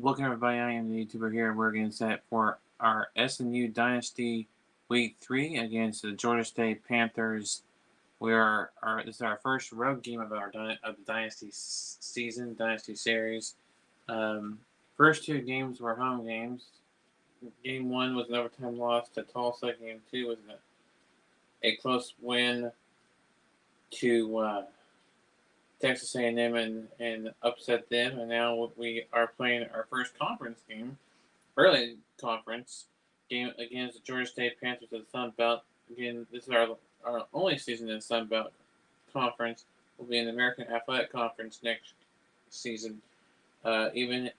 Welcome everybody, I am the YouTuber here. We're getting set for our SNU Dynasty Week 3 against the Georgia State Panthers. This is our first road game of the Dynasty season, Dynasty series. First two games were home games. Game 1 was an overtime loss to Tulsa. Game 2 was a close win to Texas A&M and upset them, and now we are playing our first conference game, early conference game against the Georgia State Panthers of the Sun Belt. Again, this is our only season in the Sun Belt Conference. We'll be in the American Athletic Conference next season. Even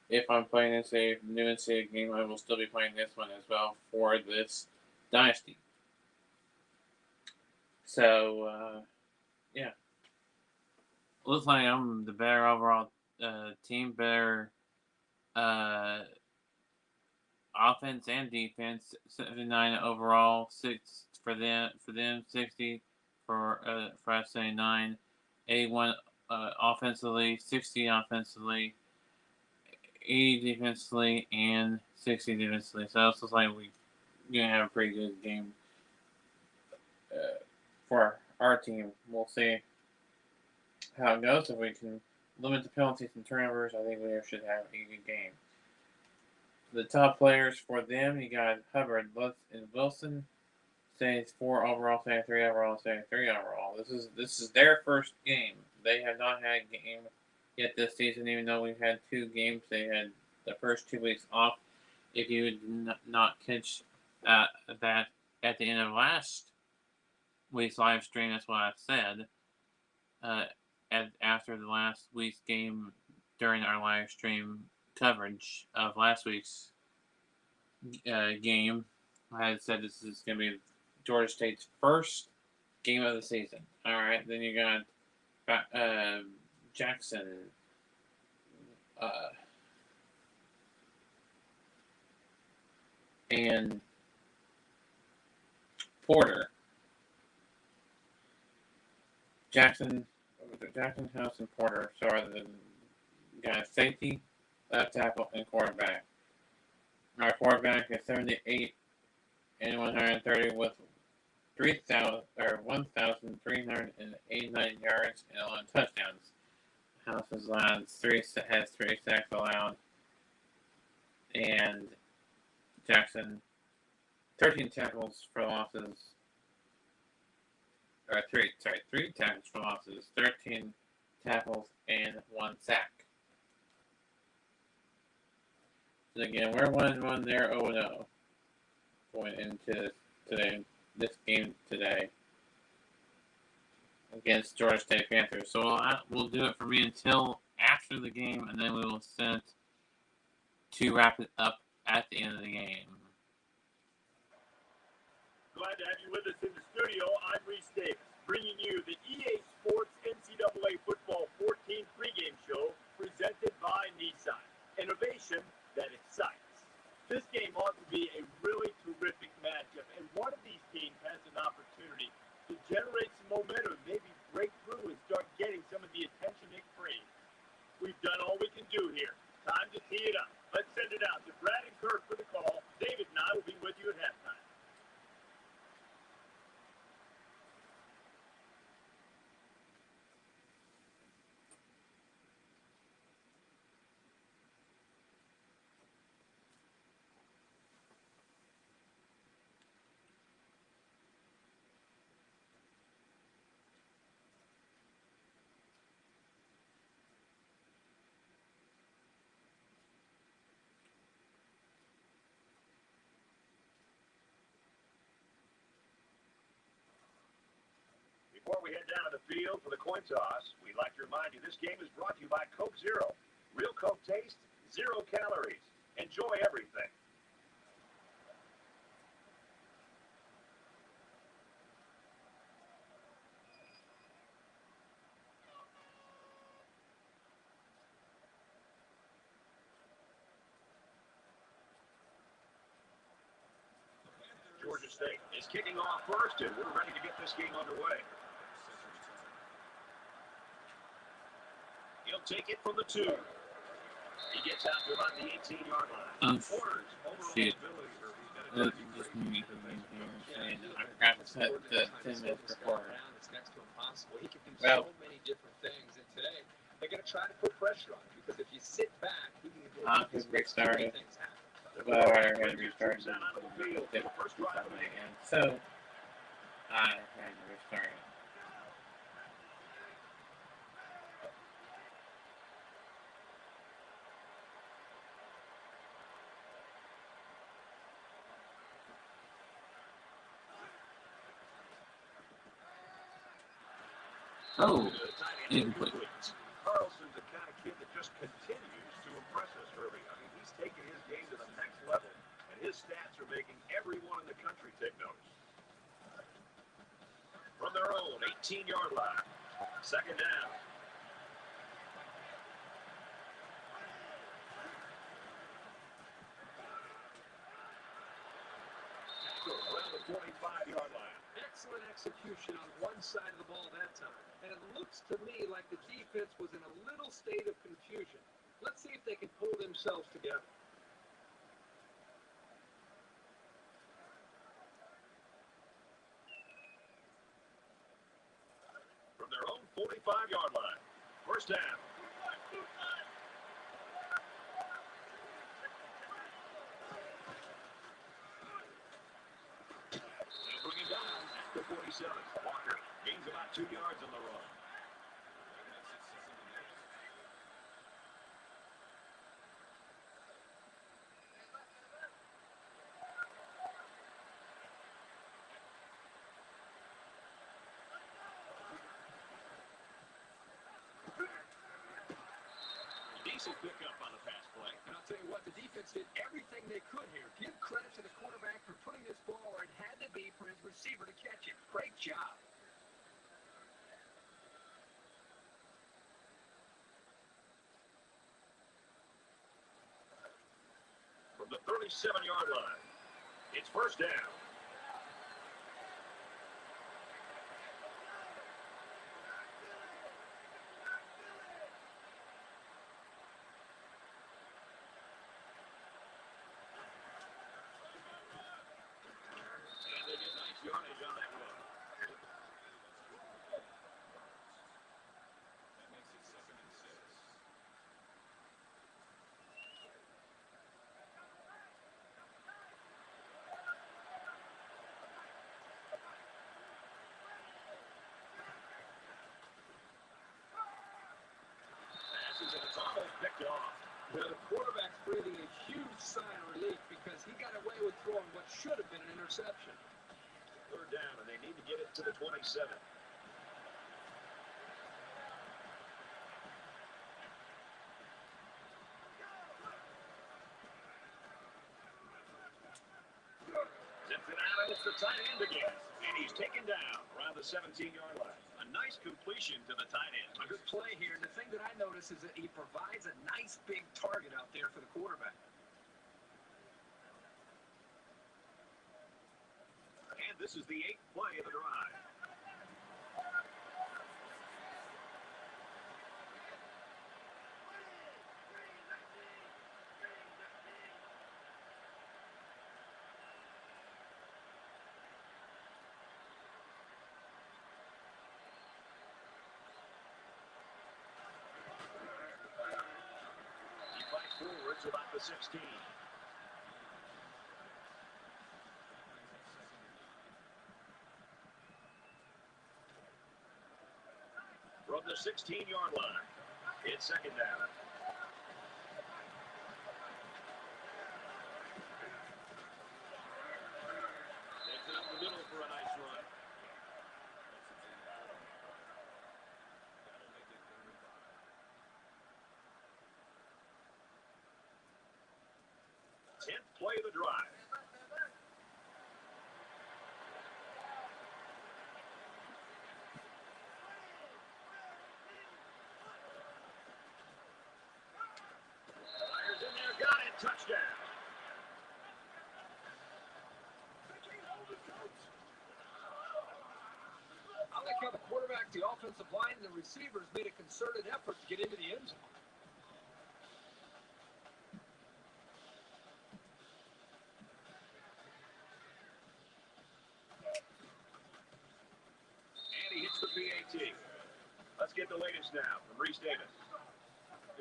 if I'm playing a new NCAA game, I will still be playing this one as well for this Dynasty. So, yeah. Looks like I'm the better overall team, better offense and defense. 79 overall, 6 for them, 60 for us, 79, 81 offensively, 60 offensively, 80 defensively, and 60 defensively. So it looks like we're gonna have a pretty good game for our team. We'll see how it goes. If we can limit the penalties and turnovers, I think we should have a good game. The top players for them, you got Hubbard, Lutz, and Wilson. 74 overall, 73 overall, 73 overall. This is their first game. They have not had a game yet this season, even though we've had 2 games. They had the first 2 weeks off. If you did not catch that at the end of last week's live stream, that's what I said. After the last week's game, during our live stream coverage of last week's game, I had said this is going to be Georgia State's first game of the season. All right, then you got Jackson, and Porter. Jackson, House, and Porter. So are the guys safety, left tackle, and quarterback. Our quarterback is 78 and 130 with 1,389 yards and 11 touchdowns. House has 3 sacks allowed, and Jackson 13 tackles for losses. Or 3 tackles for losses, 13 tackles, and 1 sack. So again, we're 1-1, they're 0-0 going into this game today against Georgia State Panthers. So we'll do it for me until after the game, and then we will send to wrap it up at the end of the game. Glad to have you with us in the studio. I'm Reese Davis, bringing you the EA Sports NCAA Football 14 pregame show presented by Nissan. Innovation that excites. This game ought to be a really terrific matchup, and one of these teams has an opportunity to generate some momentum, maybe break through and start getting some of the attention it craves. We've done all we can do here. Time to tee it up. Let's send it out to Brad and Kirk for the call. David and I will be with you at halftime. Before we head down to the field for the coin toss, we'd like to remind you this game is brought to you by Coke Zero. Real Coke taste, 0 calories. Enjoy everything. Georgia State is kicking off first, and we're ready to get this game underway. He'll take it from the 2. He gets out to about the 18-yard line. Corners, overall Shit. ability, Just me saying I forgot to set the 10 minutes before. It's next to impossible. He can do Well, so many different things, and today they're going to try to put pressure on him because if you sit back, he can do restarted. things happen. Well, we're going to restart again. So, I had to restart it. Oh, input. Carlson's the kind of kid that just continues to impress us, Herbie. I mean, he's taking his game to the next level, and his stats are making everyone in the country take notice. From their own 18-yard line, second down. Around the 45-yard line. Excellent execution on one side of the ball that time. And it looks to me like the defense was in a little state of confusion. Let's see if they can pull themselves together. From their own 45-yard line, first down. Bring it down at the 47. Walker gains about 2 yards on the run. Decent pickup on the pass play. And I'll tell you what, the defense did everything they could here. Give credit to the quarterback for putting this ball where it had to be for his receiver to catch it. Great job. From the 37-yard line, it's first down. Yardage on that run. That makes it 2nd and 6. Passes and it's almost picked off. Well, the quarterback's breathing a huge sigh of relief because he got away with throwing what should have been an interception. Third down, and they need to get it to the 27. Zips it out, and it's the tight end again. And he's taken down around the 17-yard line. A nice completion to the tight end. A good play here. The thing that I notice is that he provides a nice big target out there for the quarterback. And this is the 8th play of the drive. He fights forward to about the 16. From the 16-yard line, it's second down. It's up the middle for a nice run. 10th play of the drive. Fires in there, got it, touchdown. I like how the quarterback, the offensive line, and the receivers made a concerted effort to get into the end zone. get the latest now from Reese Davis.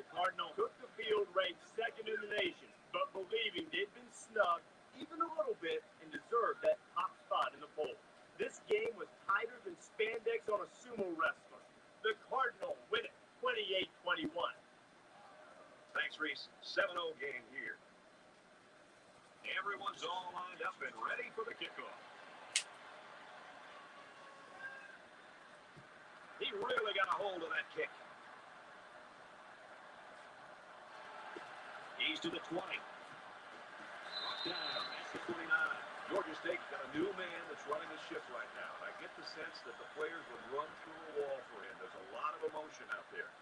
The Cardinals took the field ranked second in the nation, but believing they'd been snubbed even a little bit and deserved that top spot in the poll. This game was tighter than spandex on a sumo wrestler. The Cardinals win it 28-21. Thanks, Reese. 7-0 game here. Everyone's all lined up and ready for the kickoff. He really got a hold of that kick. He's to the 20. Down. That's the 29. Georgia State's got a new man that's running the ship right now. I get the sense that the players would run through a wall for him. There's a lot of emotion out there.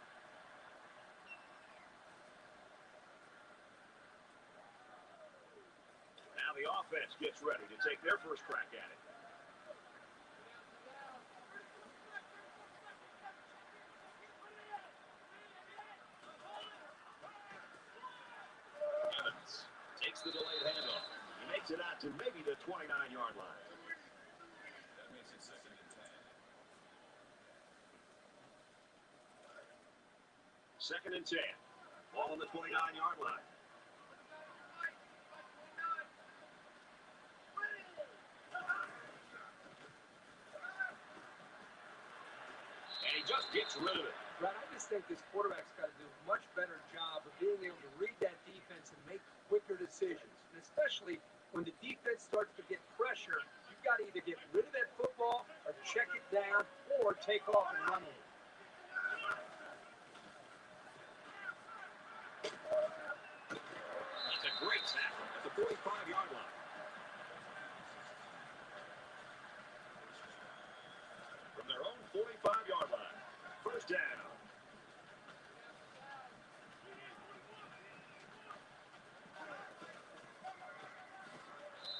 Now the offense gets ready to take their first crack at it. Evans takes the delayed handoff. He makes it out to maybe the 29-yard line. That makes it 2nd and 10. 2nd and 10. Ball on the 29-yard line. And he just gets rid of it. Brad, I just think this quarterback's got to do a much better job of being able to read that defense and make quicker decisions. And especially when the defense starts to get pressure, you've got to either get rid of that football or check it down or take off and run with it. That's a great tackle at the 45-yard line. From their own 45-yard line. First down.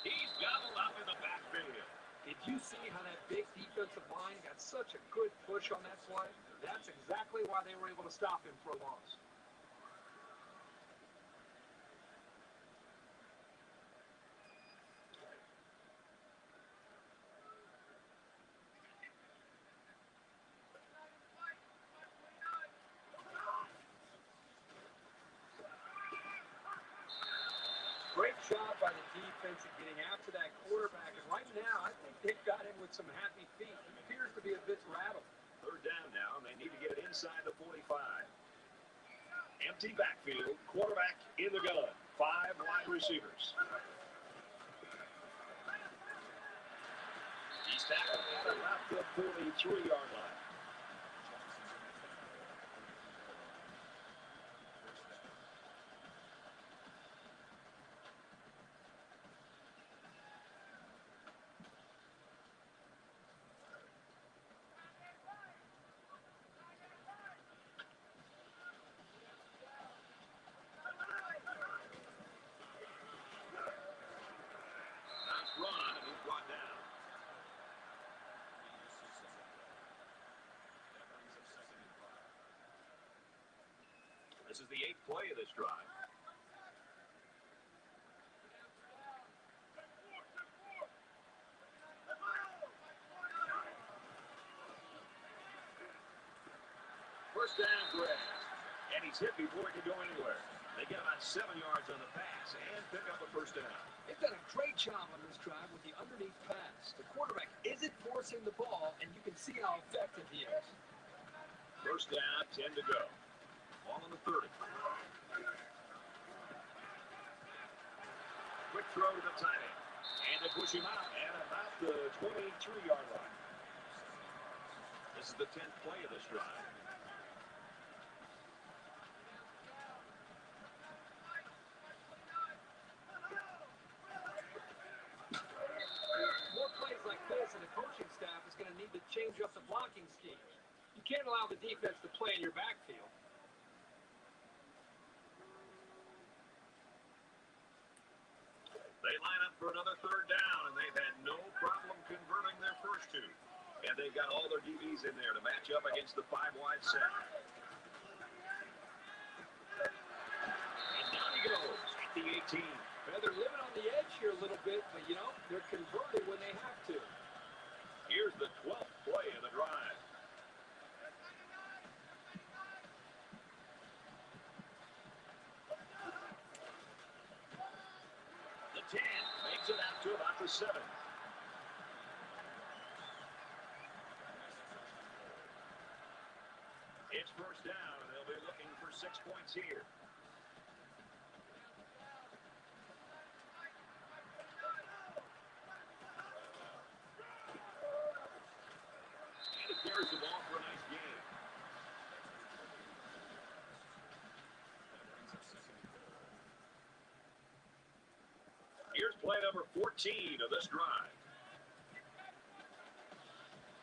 He's gobbled up in the backfield. Did you see how that big defensive line got such a good push on that play? That's exactly why they were able to stop him for a loss. Great job by the defense in getting after that quarterback. And right now, I think they've got him with some happy feet. He appears to be a bit rattled. Third down now, and they need to get it inside the 45. Empty backfield, quarterback in the gun. 5 wide receivers. He's tackled at about the 43-yard line. Run, and he's brought down. This is the 8th play of this drive. First down grab. And he's hit before he can go anywhere. They get about 7 yards on the pass and pick up a first down. They've done a great job on this drive with the underneath pass. The quarterback isn't forcing the ball, and you can see how effective he is. First down, 10 to go. Ball on the 30. Quick throw to the tight end. And they push him out at about the 23-yard line. This is the 10th play of this drive. Coaching staff is going to need to change up the blocking scheme. You can't allow the defense to play in your backfield. They line up for another third down, and they've had no problem converting their first two. And they've got all their DBs in there to match up against the 5-wide set. And down he goes at the 18. Well, they're living on the edge here a little bit, but, you know, they're converting when they have to. Here's the 12th play of the drive. the 7. It's first down, and they'll be looking for 6 points here. And he carries the ball for a nice gain. Here's play number 14 of this drive.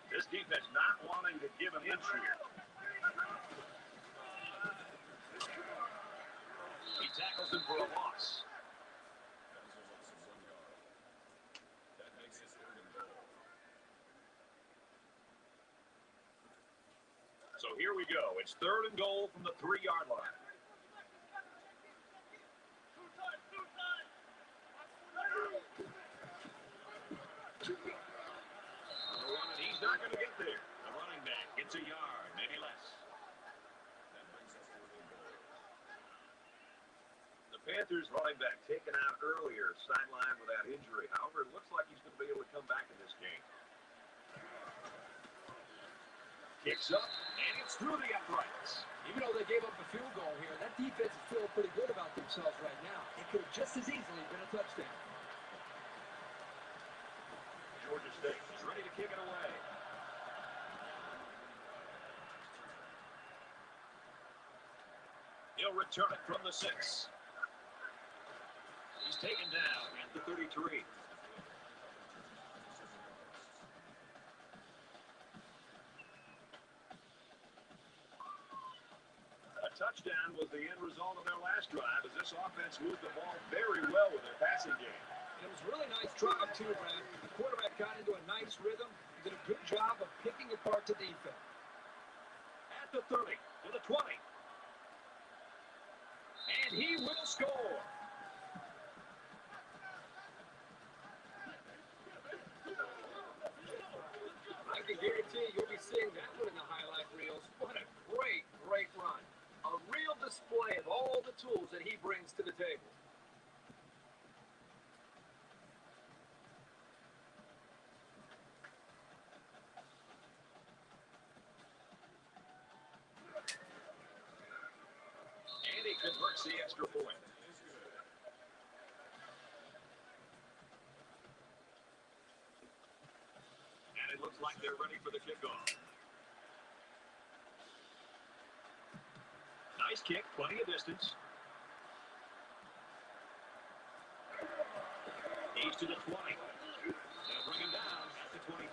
This defense not wanting to give an inch here. He tackles him for a loss. So here we go. It's 3rd and goal from the 3-yard line. He's not going to get there. The running back gets a yard, maybe less. The Panthers running back taken out earlier, sidelined with that injury. However, it looks like he's going to be able to come back in this game. Kicks up, and it's through the uprights. Even though they gave up a field goal here, that defense is feeling pretty good about themselves right now. It could have just as easily been a touchdown. Georgia State is ready to kick it away. He'll return it from the 6. He's taken down at the 33. A touchdown was the end result of their last drive as this offense moved the ball very well with their passing game. It was a really nice drive, too, Brad. The quarterback got into a nice rhythm. He did a good job of picking apart the defense. At the 30, to the 20. And he will score. I can guarantee you'll be seeing that one in the highlight reels. What a great, great run. A real display of all the tools that he brings to the table. And he converts the extra point. And it looks like they're ready for the kickoff. Nice kick, plenty of distance. He's to the 20. They'll bring him down at the 23.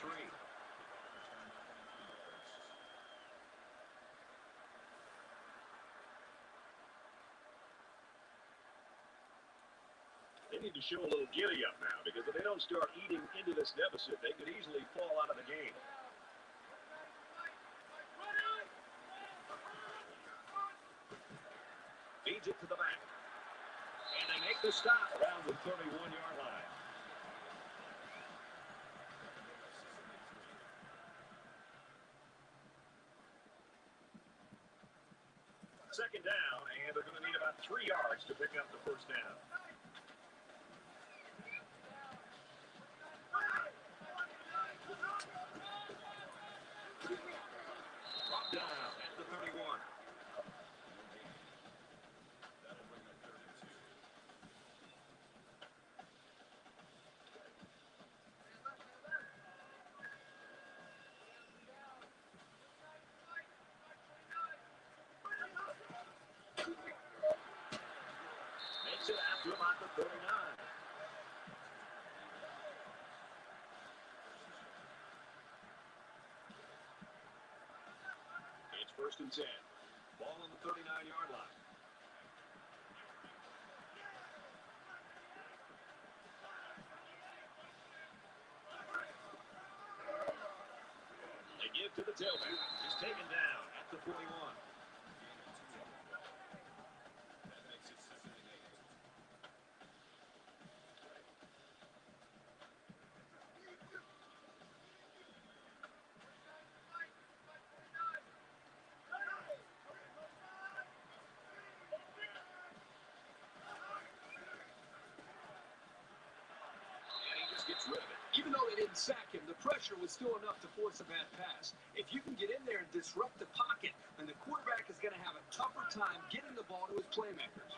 They need to show a little giddy up now, because if they don't start eating into this deficit, they could easily fall out of the game. Feeds it to the back. And they make the stop around the 31-yard line. Second down, and they're going to need about 3 yards to pick up the first down. Drop down at the 31. Makes it after about the 39. It's 1st and 10. Ball on the 39-yard line. They give to the tailback. He's taken down at the 41. didn't sack him. The pressure was still enough to force a bad pass. If you can get in there and disrupt the pocket, then the quarterback is going to have a tougher time getting the ball to his playmakers.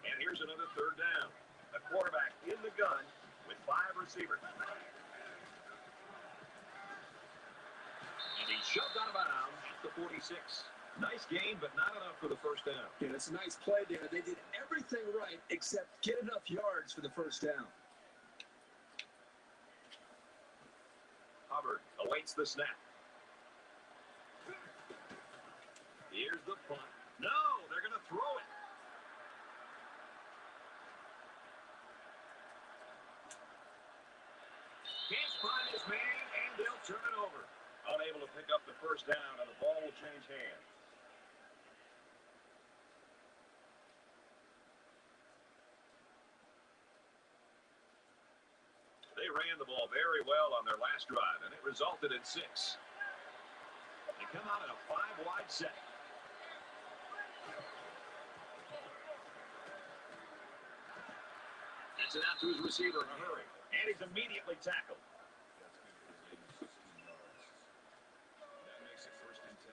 And here's another third down. The quarterback in the gun with 5 receivers. And he's shoved out of bounds at the 46. Nice gain, but not enough for the first down. Yeah, it's a nice play there. They did everything right except get enough yards for the first down. Hubbard awaits the snap. Here's the punt. No, they're going to throw it. Can't find his man, and they'll turn it over. Unable to pick up the first down, and the ball will change hands. They ran the ball very well on their last drive, and it resulted in 6. They come out in a 5-wide set. Gets it out to his receiver in a hurry, and he's immediately tackled. That makes it 1st and 10.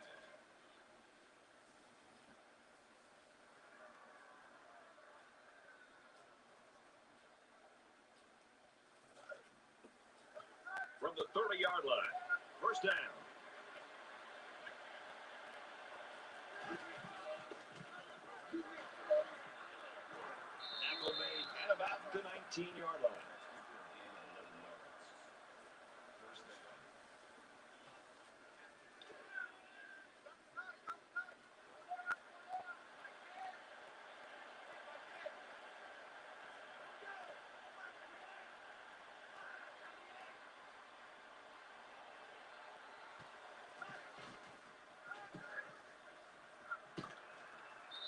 From the 30-yard line, first down. Tackle made at about the 19-yard line.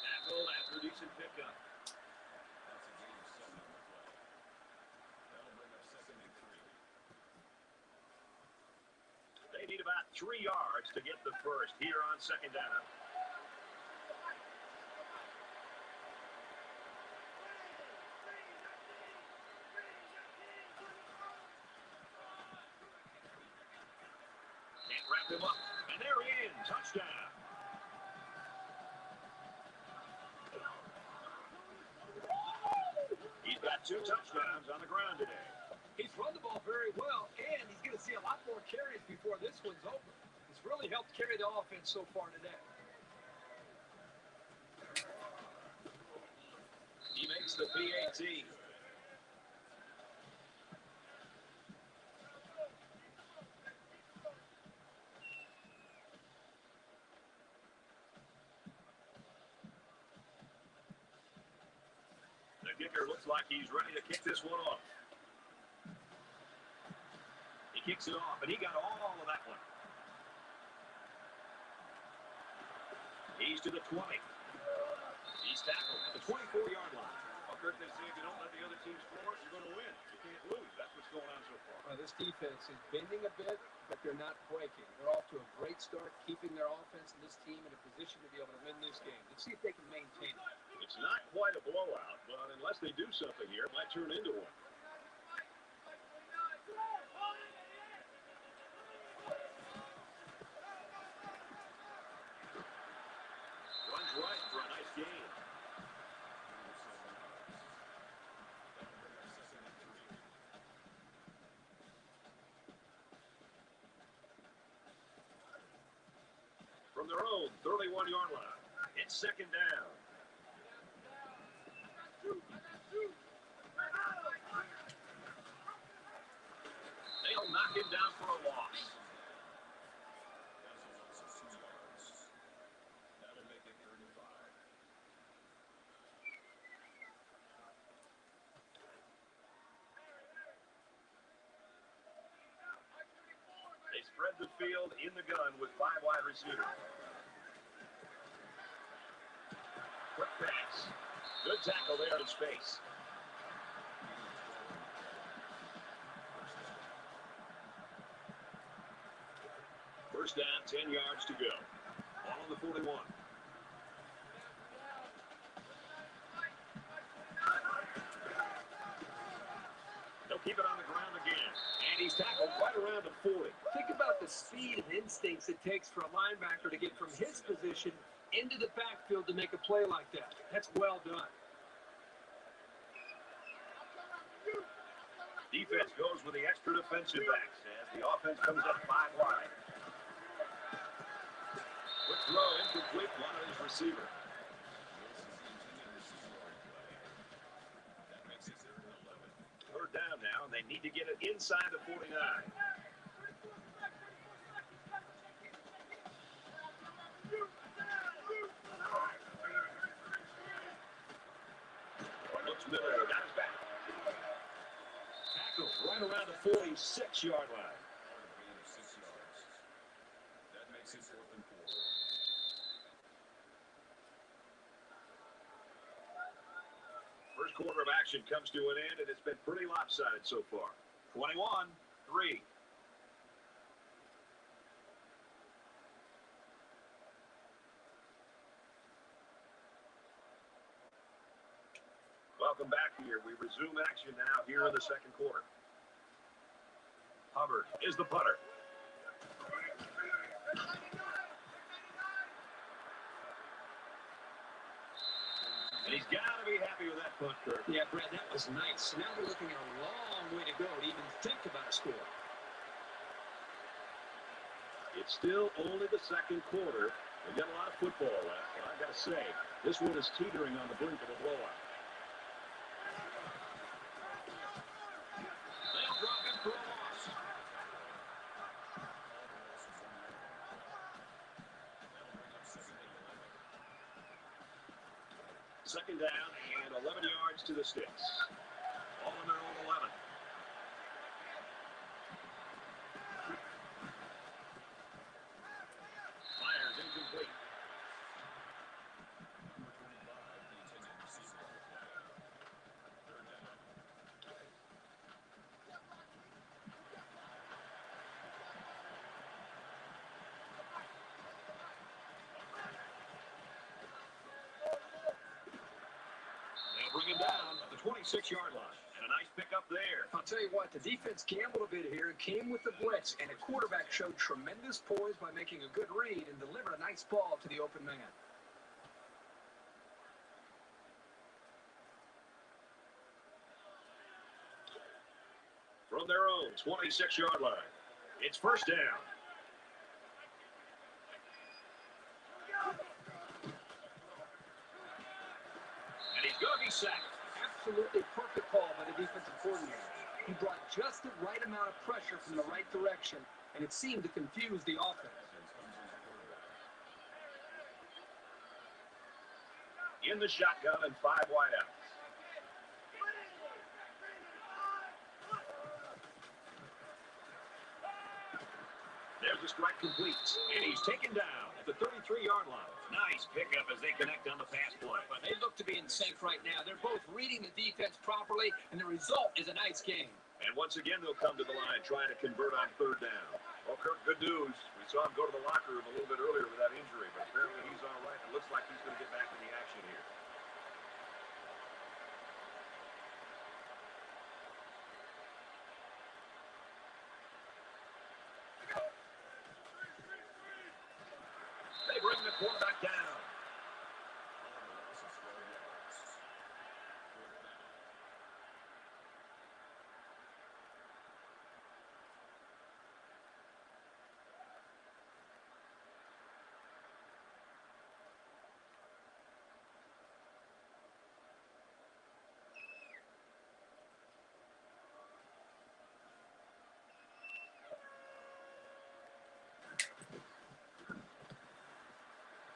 Tackle after decent pickup. They need about 3 yards to get the first here on 2nd down. Can't wrap him up. And there he is. Touchdown. He's got 2 touchdowns on the ground today. He's run the ball very well, and he's going to see a lot more carries before this one's over. He's really helped carry the offense so far today. He makes the PAT. The kicker looks like he's ready to kick this one off. He kicks it off, and he got all of that one. He's to the 20. He's tackled at the 24-yard line. Well, Kurt, they say if you don't let the other team score, you're going to win. You can't lose. That's what's going on so far. This defense is bending a bit, but they're not breaking. They're off to a great start, keeping their offense and this team in a position to be able to win this game. Let's see if they can maintain it. It's not quite a blowout, but unless they do something here, it might turn into one. Runs right for a nice gain. From their own 31-yard line, it's 2nd down. They'll knock him down for a loss. That'll make it 35. They spread the field in the gun with 5 wide receivers. Quick pass. Good tackle there in space. First down, 10 yards to go. Ball on the 41. They'll keep it on the ground again. And he's tackled right speed and instincts it takes for a linebacker to get from his position into the backfield to make a play like that. That's well done. Defense goes with the extra defensive backs as the offense comes up 5 wide. Quick throw, incomplete, one of his receiver. Third down now, and they need to get it inside the 49. Looks middle, got his back. Tackle right around the 46-yard line. That makes it 4th and 4. First quarter of action comes to an end, and it's been pretty lopsided so far. 21-3. Welcome back here. We resume action now here in the second quarter. Hubbard is the punter. And he's got to be happy with that punt, Kirk. Yeah, Brad, that was nice. Now we're looking at a long way to go to even think about a score. It's still only the second quarter. We've got a lot of football left, and I've got to say, this one is teetering on the brink of a blowout. They'll drop him for a loss. Second down and 11 yards to the sticks. All in their own 11. Fires incomplete. Bring him down at the 26-yard line. And a nice pickup there. I'll tell you what, the defense gambled a bit here, came with the blitz, and the quarterback showed tremendous poise by making a good read and delivered a nice ball to the open man. From their own 26-yard line, it's first down. And he's going to be sacked. Absolutely perfect call by the defensive coordinator. He brought just the right amount of pressure from the right direction, and it seemed to confuse the offense. In the shotgun and 5 wideouts. There's a strike complete, and he's taken down at the 33-yard line. Nice pickup as they connect on the pass play. But they look to be in sync right now. They're both reading the defense properly, and the result is a nice game. And once again, they'll come to the line trying to convert on third down. Well, Kirk, good news. We saw him go to the locker room a little bit earlier with that injury, but apparently he's all right. It looks like he's going to get back in the action here. They bring the quarterback down.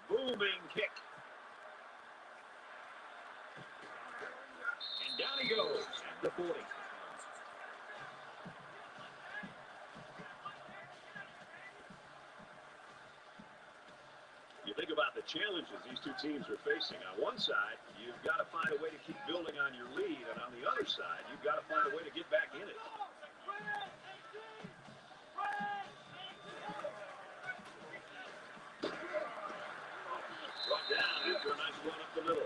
Booming kick. And down he goes at the 40. You think about the challenges these two teams are facing. On one side, you've got to find a way to keep building on your lead, and on the other side, you've got to find a way to get back in it. Brought down after a nice run up the middle.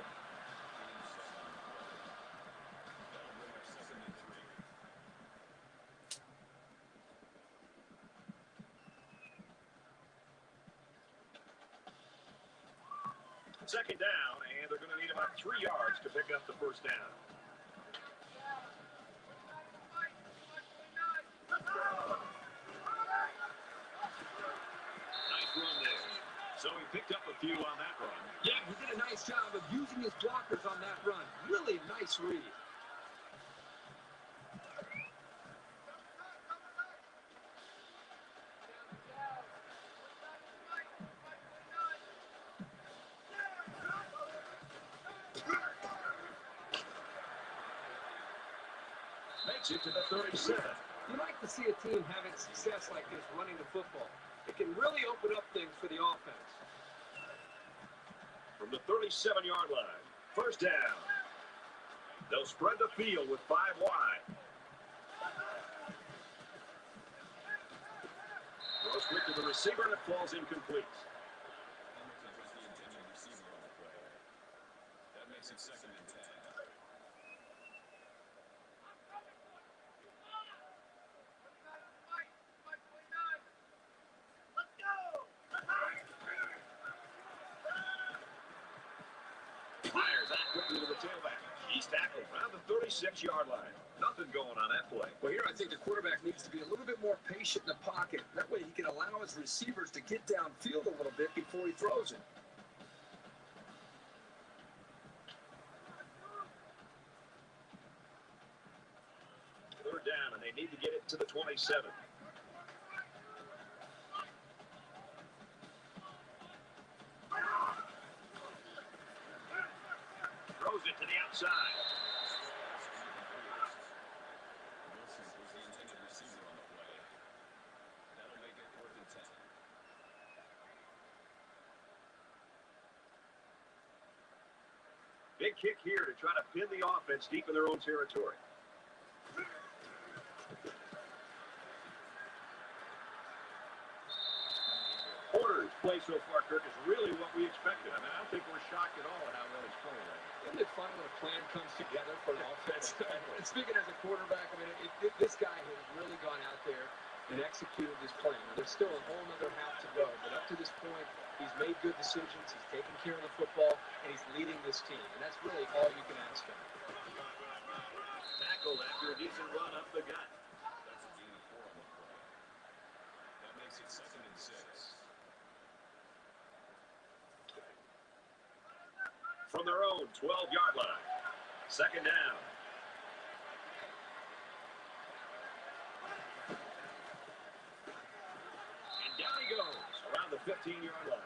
Second down, and they're going to need about 3 yards to pick up the first down. Nice run there. So he picked up a few on that run. Yeah, he did a nice job of using his blockers on that run. Really nice read. Makes it to the 37. You like to see a team having success like this running the football. It can really open up things for the offense. From the 37-yard line, first down. They'll spread the field with 5 wide. Throws quick to the receiver, and it falls incomplete. That makes it 2nd and 10. Fires that quickly to the tailback. He's tackled around the 36-yard line. Nothing going on that play. Well, here I think the quarterback needs to be a little bit more patient in the pocket. That way he can allow his receivers to get downfield a little bit before he throws it. Third down, and they need to get it to the 27. Throws it to the outside. Wilson was the intended receiver on the play. That'll make it 4th and 10. Big kick here to try to pin the offense deep in their own territory. Porter's play so far, Kirk, is really what we expected. I mean, I don't think we're shocked at all at how well he's playing right now. Isn't it fun when a plan comes together for an offense? And speaking as a quarterback, I mean, this guy has really gone out there and executed his plan. Now, there's still a whole other half to go, but up to this point, he's made good decisions, he's taken care of the football, and he's leading this team. And that's really all you can ask him. Tackled after a decent run up the gut. That's a gain of 4 on the play. That makes it 2nd and 6. From their own 12-yard line. Second down. And down he goes around the 15-yard line.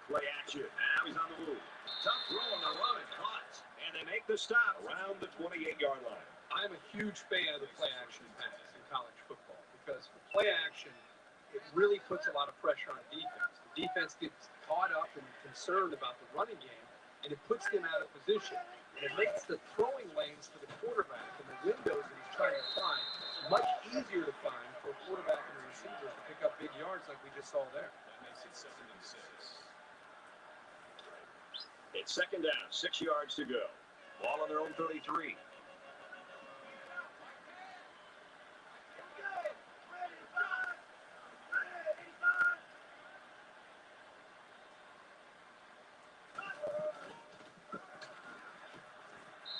Play action. Now he's on the move. Tough throw on the run and caught. And they make the stop around the 28-yard line. I'm a huge fan of the play action pass in college football because for play action, it really puts a lot of pressure on defense. The defense gets caught up and concerned about the running game, and it puts them out of position. And it makes the throwing lanes for the quarterback and the windows that he's trying to find much easier to find for a quarterback and a receiver to pick up big yards like we just saw there. That makes it 2nd and 6. It's second down, 6 yards to go. Ball on their own 33.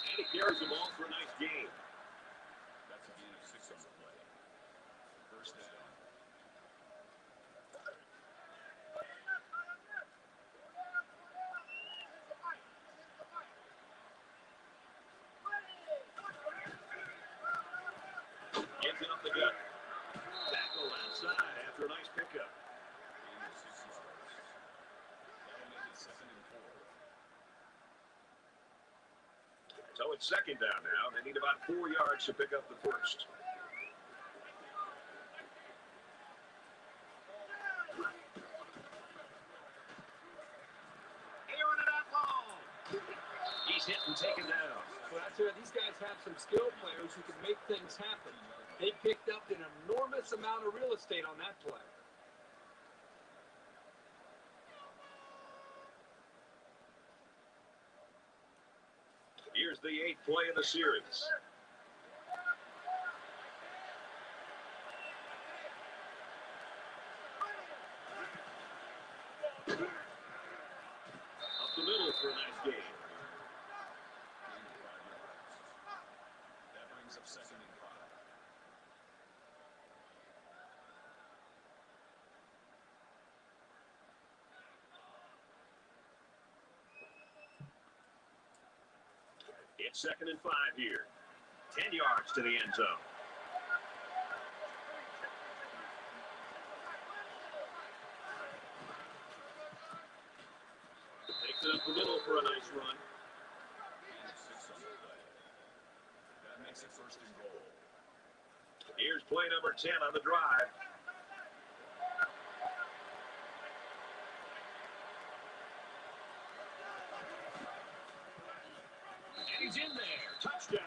And he carries the ball for a nice gain. That's a gain of 6 on the play. First down. Gives it up the gut. Tackle outside after a nice pickup. Gain of 6 yards. That'll make it 2nd and 4. So it's second down now. They need about 4 yards to pick up the first. Airing it out long. He's hit and taken down. Well, that's it. These guys have some skilled players who can make things happen. They picked up an enormous amount of real estate on that play. Here's the 8th play of the series. Up the middle for a nice game. That brings up 2nd and 5. It's 2nd and 5 here. 10 yards to the end zone. Takes it up the middle for a nice run. 6 on the play. That makes it 1st and goal. Here's play number 10 on the drive. And he's in there. Touchdown.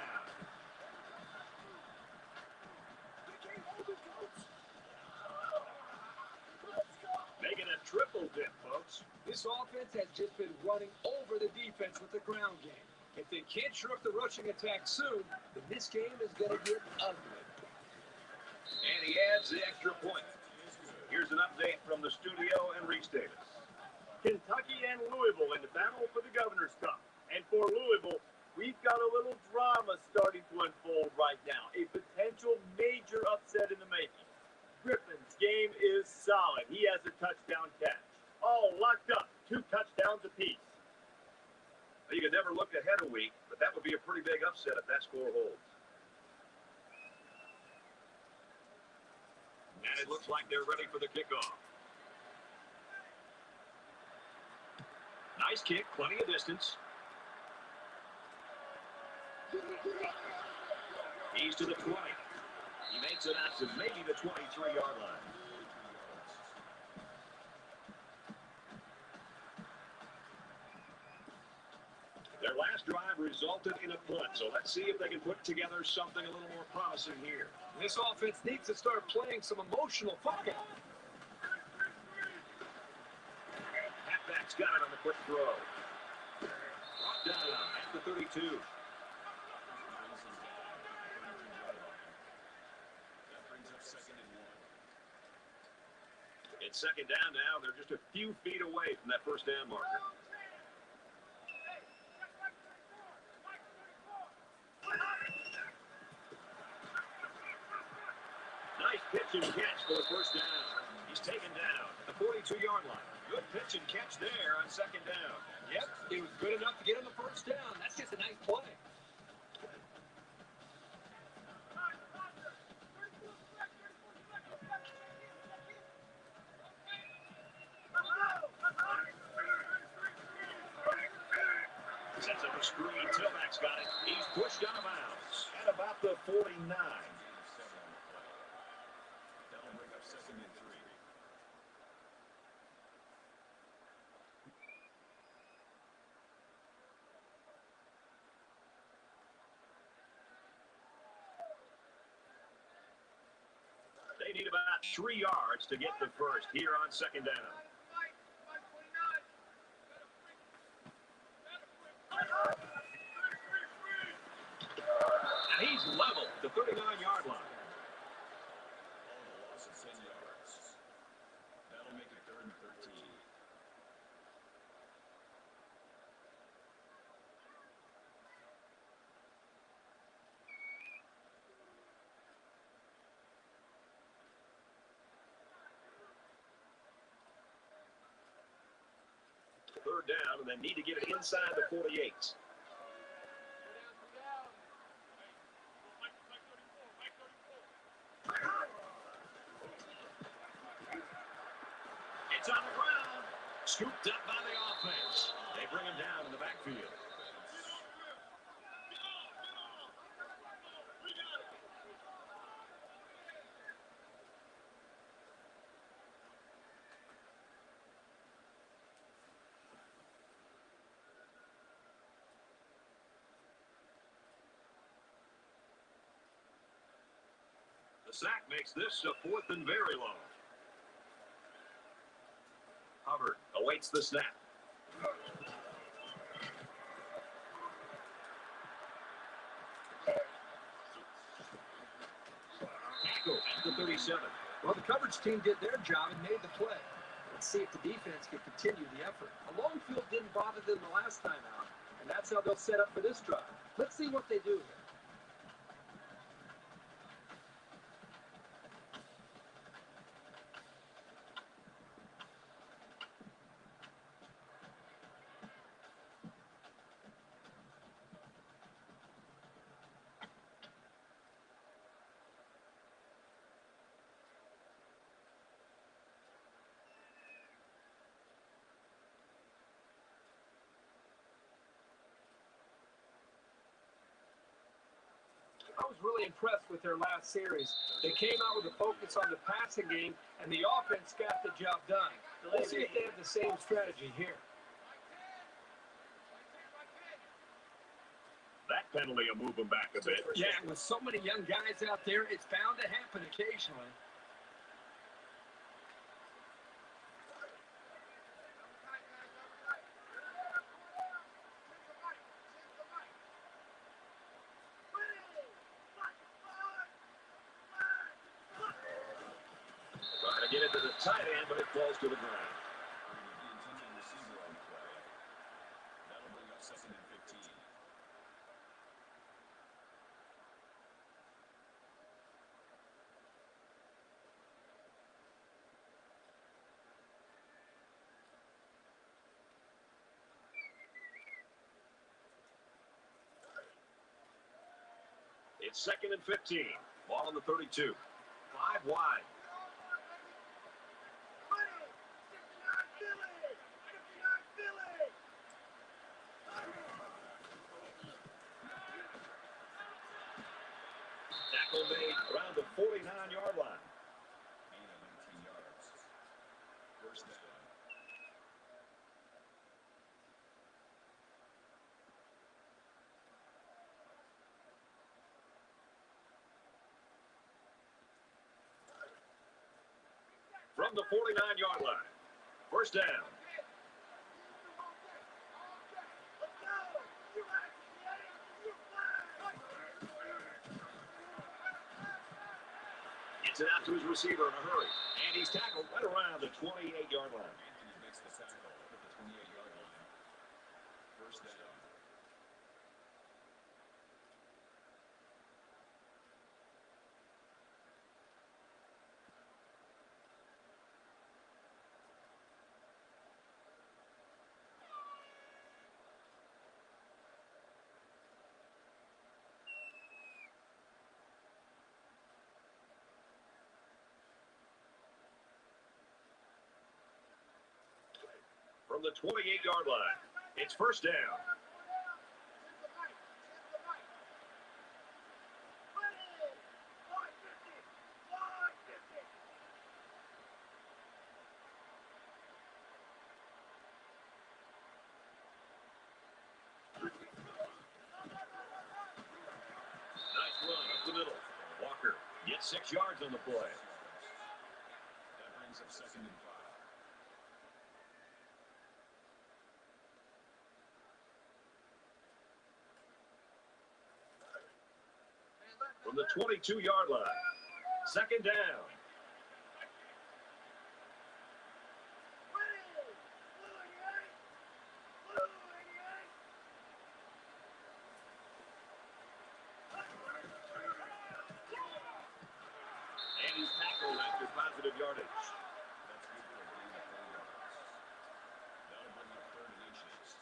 Making a triple dip, folks. This offense has just been running over the defense with the ground game. If they can't shore up the rushing attack soon, then this game is going to get ugly. And he adds the extra point. Here's an update from the studio and Reese Davis. Kentucky and Louisville in the battle for the Governor's Cup. And for Louisville, we've got a little drama starting to unfold right now. A potential major upset in the making. Griffin's game is solid. He has a touchdown catch. All locked up. 2 touchdowns apiece. You could never look ahead a week, but that would be a pretty big upset if that score holds. And it looks like they're ready for the kickoff. Nice kick, plenty of distance. He's to the 20. He makes it out to maybe the 23-yard line. Their last drive resulted in a punt, so let's see if they can put together something a little more promising here. This offense needs to start playing some emotional football. Halfback's got it on the quick throw. Brought down at the 32. That brings up 2nd and 1. It's 2nd down now. They're just a few feet away from that 1st down marker. Nice pitch and catch for the 1st down. He's taken down at the 42-yard line. Good pitch and catch there on 2nd down. Yep, it was good enough to get him the 1st down. That's just a nice play. Sets up a screen. Tillback's got it. He's pushed out of bounds at about the 49. 7 on the play. That'll bring up 2nd and 3. They need about 3 yards to get the first here on 2nd down. And he's level at the 39-yard line. Oh, the loss of 10 yards. That'll make it 3rd and 13. Third down, and they need to get it inside the 48. It's on the ground. Scooped up by the offense. They bring him down in the backfield. The sack makes this a 4th and very long. Hubbard awaits the snap. Tackle at the 37. Well, the coverage team did their job and made the play. Let's see if the defense can continue the effort. A long field didn't bother them the last time out, and that's how they'll set up for this drive. Let's see what they do here. I was really impressed with their last series. They came out with a focus on the passing game, and the offense got the job done. We'll see if they have the same strategy here. That penalty will move them back a bit. Yeah, with so many young guys out there, it's bound to happen occasionally. Trying to get it to the tight end, but it falls to the ground. The intended receiver on the play. That'll bring up 2nd and 15. It's 2nd and 15. Ball on the 32. 5 wide. Tackle made around the 49-yard line. 19 yards. 1st down. From the 49-yard line. 1st down. Gets it out to his receiver in a hurry. And he's tackled right around the 28-yard line. Anthony makes the tackle at the 28-yard line. 1st down. From the 28-yard line. It's 1st down. Nice run up the middle. Walker gets 6 yards on the play. That brings up 2nd and 5. From the 22-yard line. 2nd down. And he's tackled after positive yardage. That's good for a gain of 4 yards. That'll bring up 3rd and inches.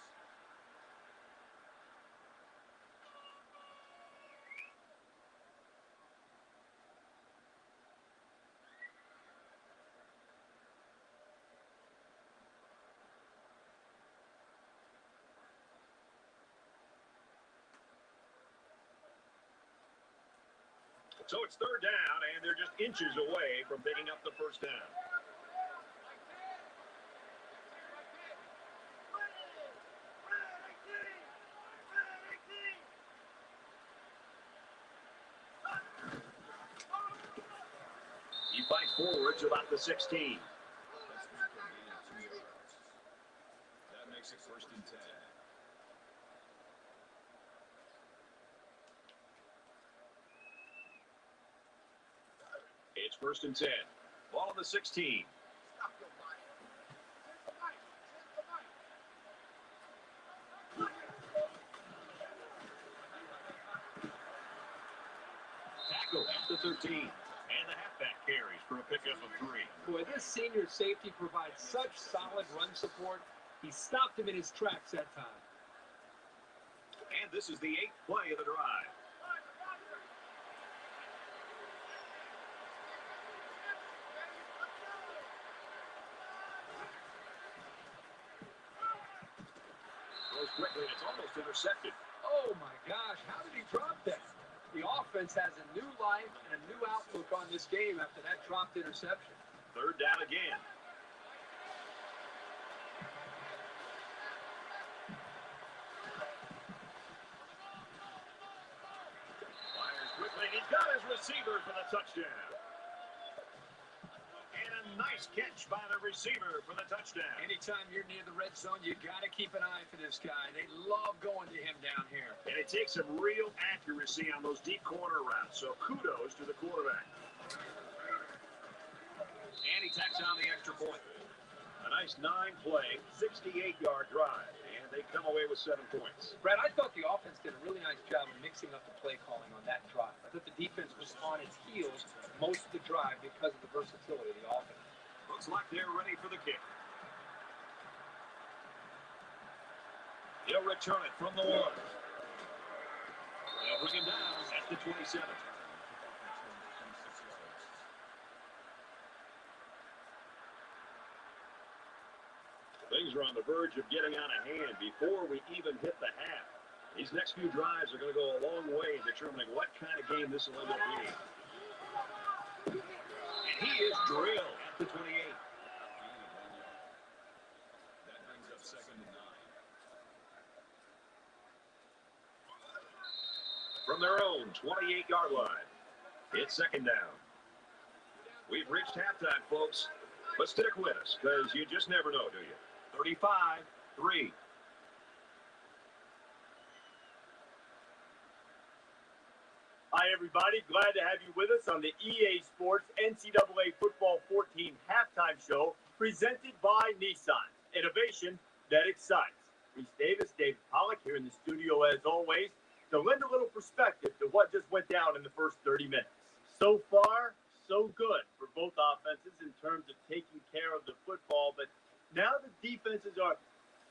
So it's 3rd down, and they're just inches away from picking up the 1st down. forward to about the 16. That's going to put me at 2 yards. That makes it 1st and 10. It's 1st and 10. Ball on the 16. Tackle at the 13. And the halfback carries for a pickup of 3. Boy, this senior safety provides such solid run support. He stopped him in his tracks that time. And this is the 8th play of the drive. Goes quickly, and it's almost intercepted. Oh my gosh, how did he drop that? The offense has a new life and a new outlook on this game after that dropped interception. 3rd down again. Fires quickly, and he's got his receiver for the touchdown. And a nice catch by the receiver for the touchdown. Anytime you're near the red zone, you got to keep an eye for this guy. They love going to him down here. And it takes some real accuracy on those deep corner routes, so kudos to the quarterback. And he tacks on the extra point. A nice 9-play, 68-yard drive, and they come away with 7 points. Brad, I thought the offense did a really nice job of mixing up the play calling on that drive. I thought the defense was on its heels most of the drive because of the versatility of the offense. Looks like they're ready for the kick. He'll return it from the 1. They'll bring him down at the 27. Things are on the verge of getting out of hand before we even hit the half. These next few drives are going to go a long way in determining what kind of game this will end up being. And he is drilled at the 28. That brings up 2nd and 9. From their own 28-yard line, it's 2nd down. We've reached halftime, folks, but stick with us because you just never know, do you? 35-3. Hi, everybody. Glad to have you with us on the EA Sports NCAA Football 14 halftime show presented by Nissan. Innovation that excites. Reese Davis, David Pollock here in the studio as always to lend a little perspective to what just went down in the first 30 minutes. So far, so good for both offenses in terms of taking care of the football, but now the defenses are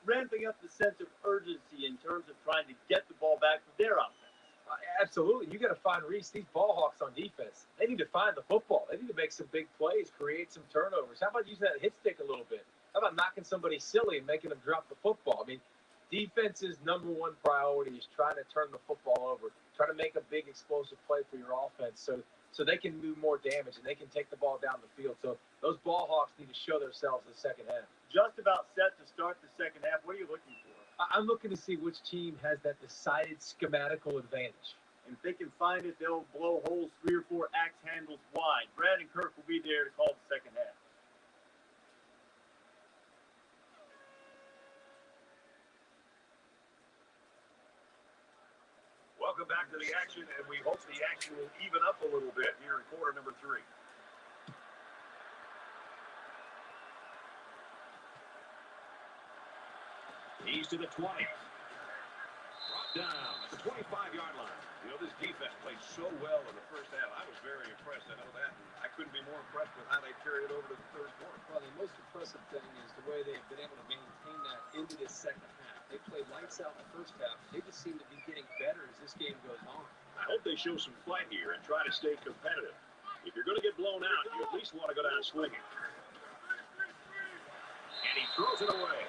ramping up the sense of urgency in terms of trying to get the ball back for their offense. Absolutely. You got to find Reese, these ball hawks on defense. They need to find the football. They need to make some big plays, create some turnovers. How about using that hit stick a little bit? How about knocking somebody silly and making them drop the football? I mean, defense's number one priority is trying to turn the football over, try to make a big explosive play for your offense so they can do more damage and they can take the ball down the field. So those ball hawks need to show themselves in the second half. Just about set to start the second half. What are you looking for? I'm looking to see which team has that decided schematical advantage. And if they can find it, they'll blow holes 3 or 4 axe handles wide. Brad and Kirk will be there to call the second half. Welcome back to the action, and we hope the action will even up a little bit here in quarter number 3. He's to the 20. Brought down at the 25-yard line. You know, this defense played so well in the first half. I was very impressed. I know that. And I couldn't be more impressed with how they carried it over to the third quarter. Well, the most impressive thing is the way they've been able to maintain that into this second half. They played lights out in the first half. They just seem to be getting better as this game goes on. I hope they show some fight here and try to stay competitive. If you're going to get blown out, you at least want to go down swinging. And he throws it away.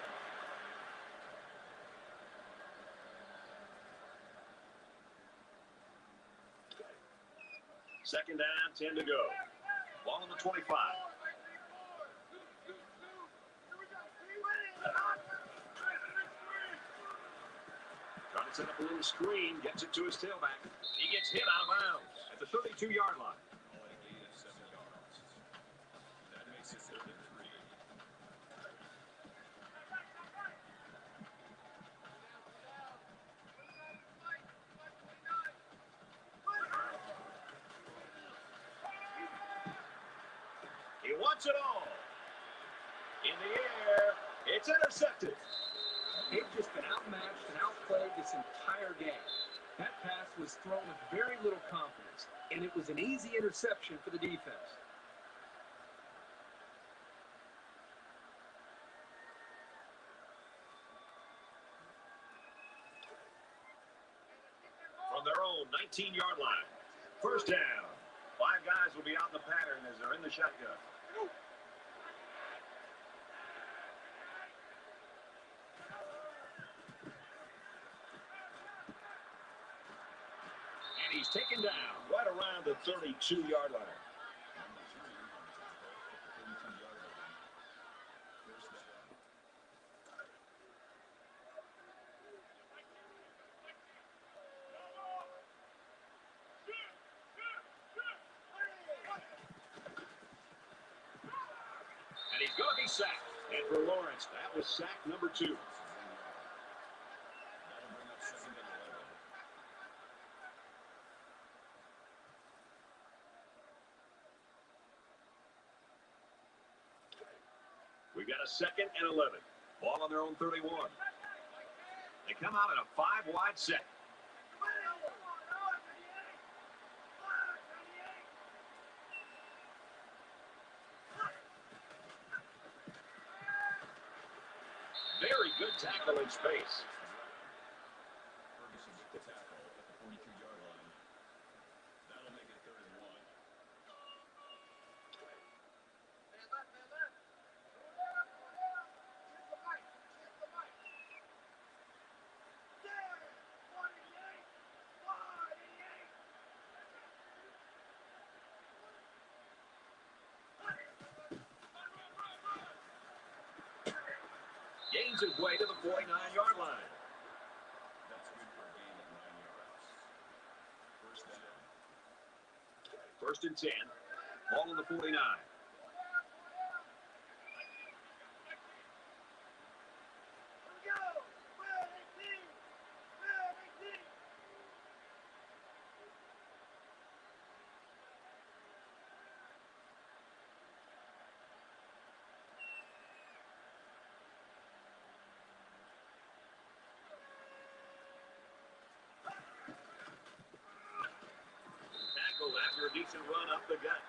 Second down, 10 to go. Ball on the 25. Trying to set up a little screen, gets it to his tailback. He gets hit out of bounds at the 32-yard line. Only a gain of 7 yards. wants it all. In the air, it's intercepted. They've just been outmatched and outplayed this entire game. That pass was thrown with very little confidence, and it was an easy interception for the defense. From their own 19-yard line. First down. 5 guys will be out in the pattern as they're in the shotgun. And he's taken down right around the 32-yard line. And he's going to be sacked. And for Lawrence, that was sack number 2. That'll bring up 2nd and 11. We've got a 2nd and 11. Ball on their own 31. They come out in a 5-wide set. Very good tackle in space. Ferguson with the tackle at the 42-yard line. That'll make it 3rd and 1. Gains his way to the 49-yard line. That's good for a gain of 9 yards. First down. 1st and 10. Ball on the 49. Tackle after a decent run up the gut.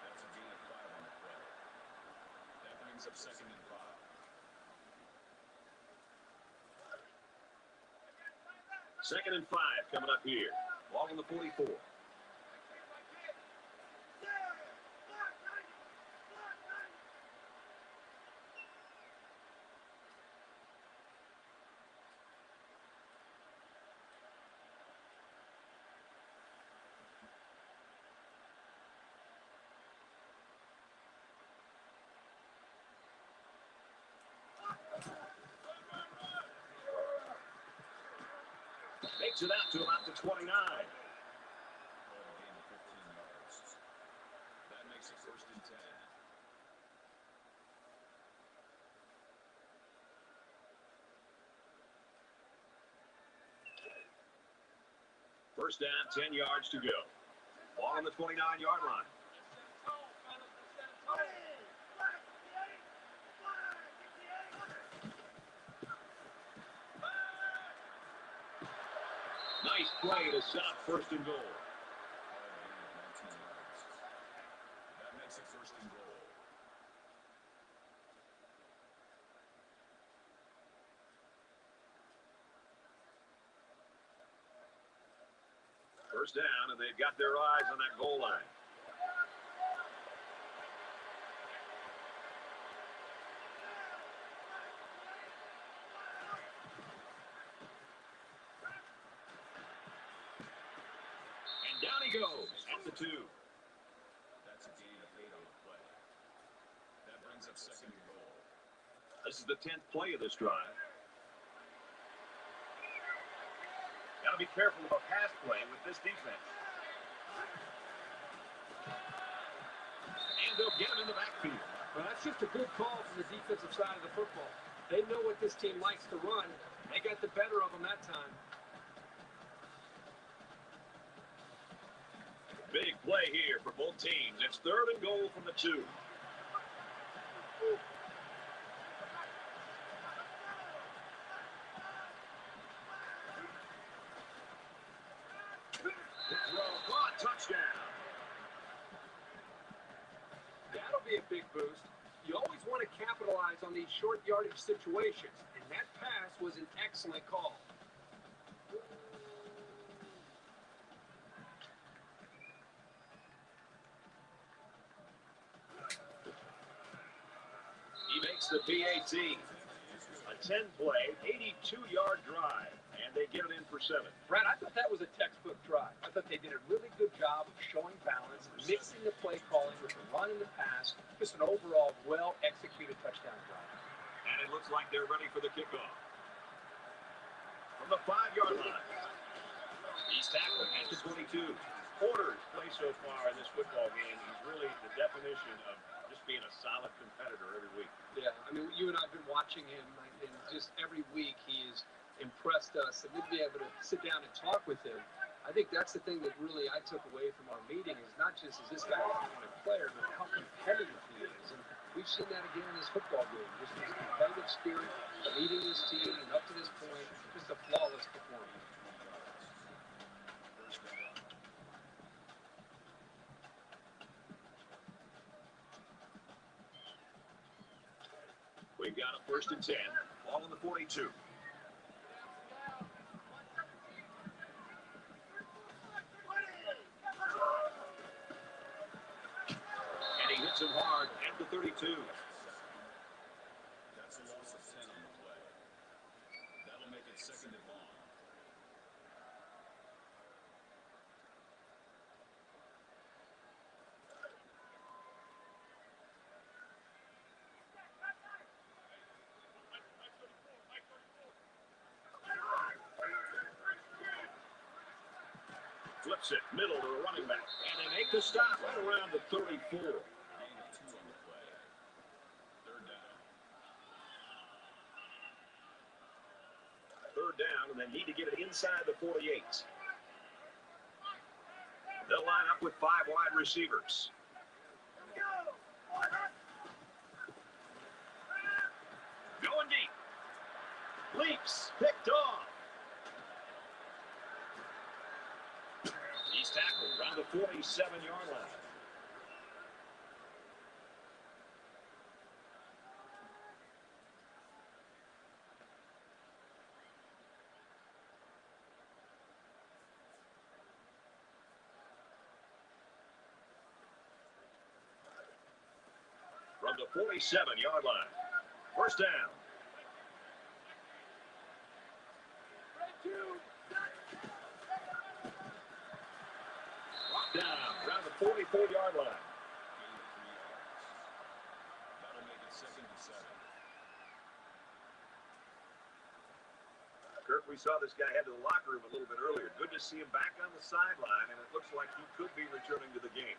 That's a gain of 5 on the play. That brings up 2nd and 5. 2nd and 5 coming up here. Ball on the 44. Makes it out to about the 29. A gain of 15 yards. That makes it 1st and 10. First down, 10 yards to go. Ball on the 29-yard line. Nice play to set up 1st and goal. A gain of 19 yards. That makes it 1st and goal. First down, and they've got their eyes on that goal line. And down he goes at the 2. That's a gain of 8 on the play. That brings up 2nd and goal. This is the 10th play of this drive. Got to be careful of a pass play with this defense. And they'll get him in the backfield. Well, that's just a good call from the defensive side of the football. They know what this team likes to run. They got the better of them that time. Big play here for both teams. It's 3rd and goal from the 2. want to capitalize on these short yardage situations, and that pass was an excellent call. He makes the PAT. A 10-play, 82-yard drive, and they get it in for 7. Brad, I thought that was a textbook drive. I thought they did a really good job of showing balance, mixing the play calling with the run and the pass. Just an overall well-executed touchdown drive. And it looks like they're ready for the kickoff. From the 5-yard line, he's tackling at the 22. Porter's play so far in this football game, he's really the definition of just being a solid competitor every week. Yeah, I mean, you and I have been watching him, and just every week he has impressed us, and we'd be able to sit down and talk with him. I think that's the thing that really I took away from our meeting is not just is this guy a talented player, but how competitive he is. And we've seen that again in this football game. Just his competitive spirit, leading his team, and up to this point, just a flawless performance. We've got a 1st and 10. Ball on the 42. And he hits him hard at the 32. That's a loss of 10 on the play. That'll make it 2nd and long. Flips it, middle to the running back. And they make the stop right around the 34. Gain of 2 on the play. 3rd down. 3rd down, and they need to get it inside the 48. They'll line up with 5 wide receivers. Going deep. Leaps, picked off. He's tackled around the 47-yard line. From the 47-yard line. 1st down. Down around the 44-yard line. Gain of 3 yards. That'll make it 2nd and 7. Kirk, we saw this guy head to the locker room a little bit earlier. Good to see him back on the sideline, and it looks like he could be returning to the game.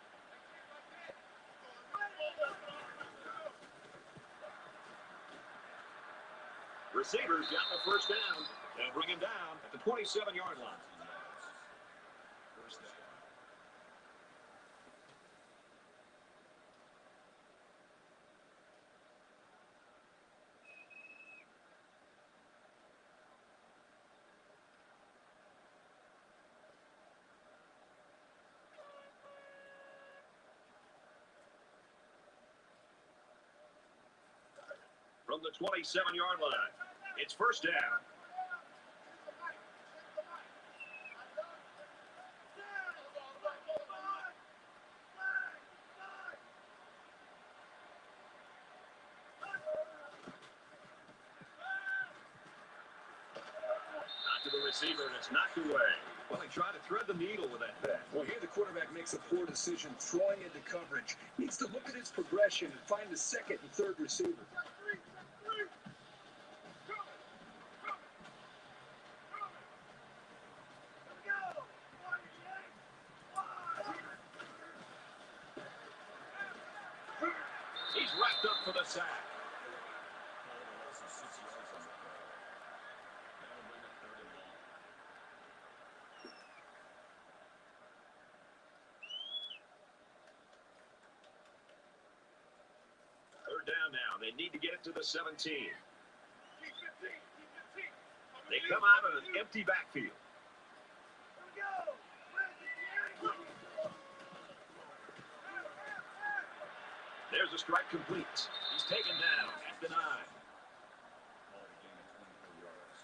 Receivers got the 1st down. They'll bring him down at the 27-yard line. 1st down. From the 27-yard line, it's 1st down. Not to the receiver, and it's knocked away. Well, he tried to thread the needle with that pass. Well, here the quarterback makes a poor decision throwing into coverage. Needs to look at his progression and find the 2nd and 3rd receiver. He's wrapped up for the sack. Loss of 6 yards on the play. That'll bring it 3rd and long. Third down now. They need to get it to the 17. They come out of an empty backfield. There's a strike complete. He's taken down at the 9. Ball to gain of 24 yards.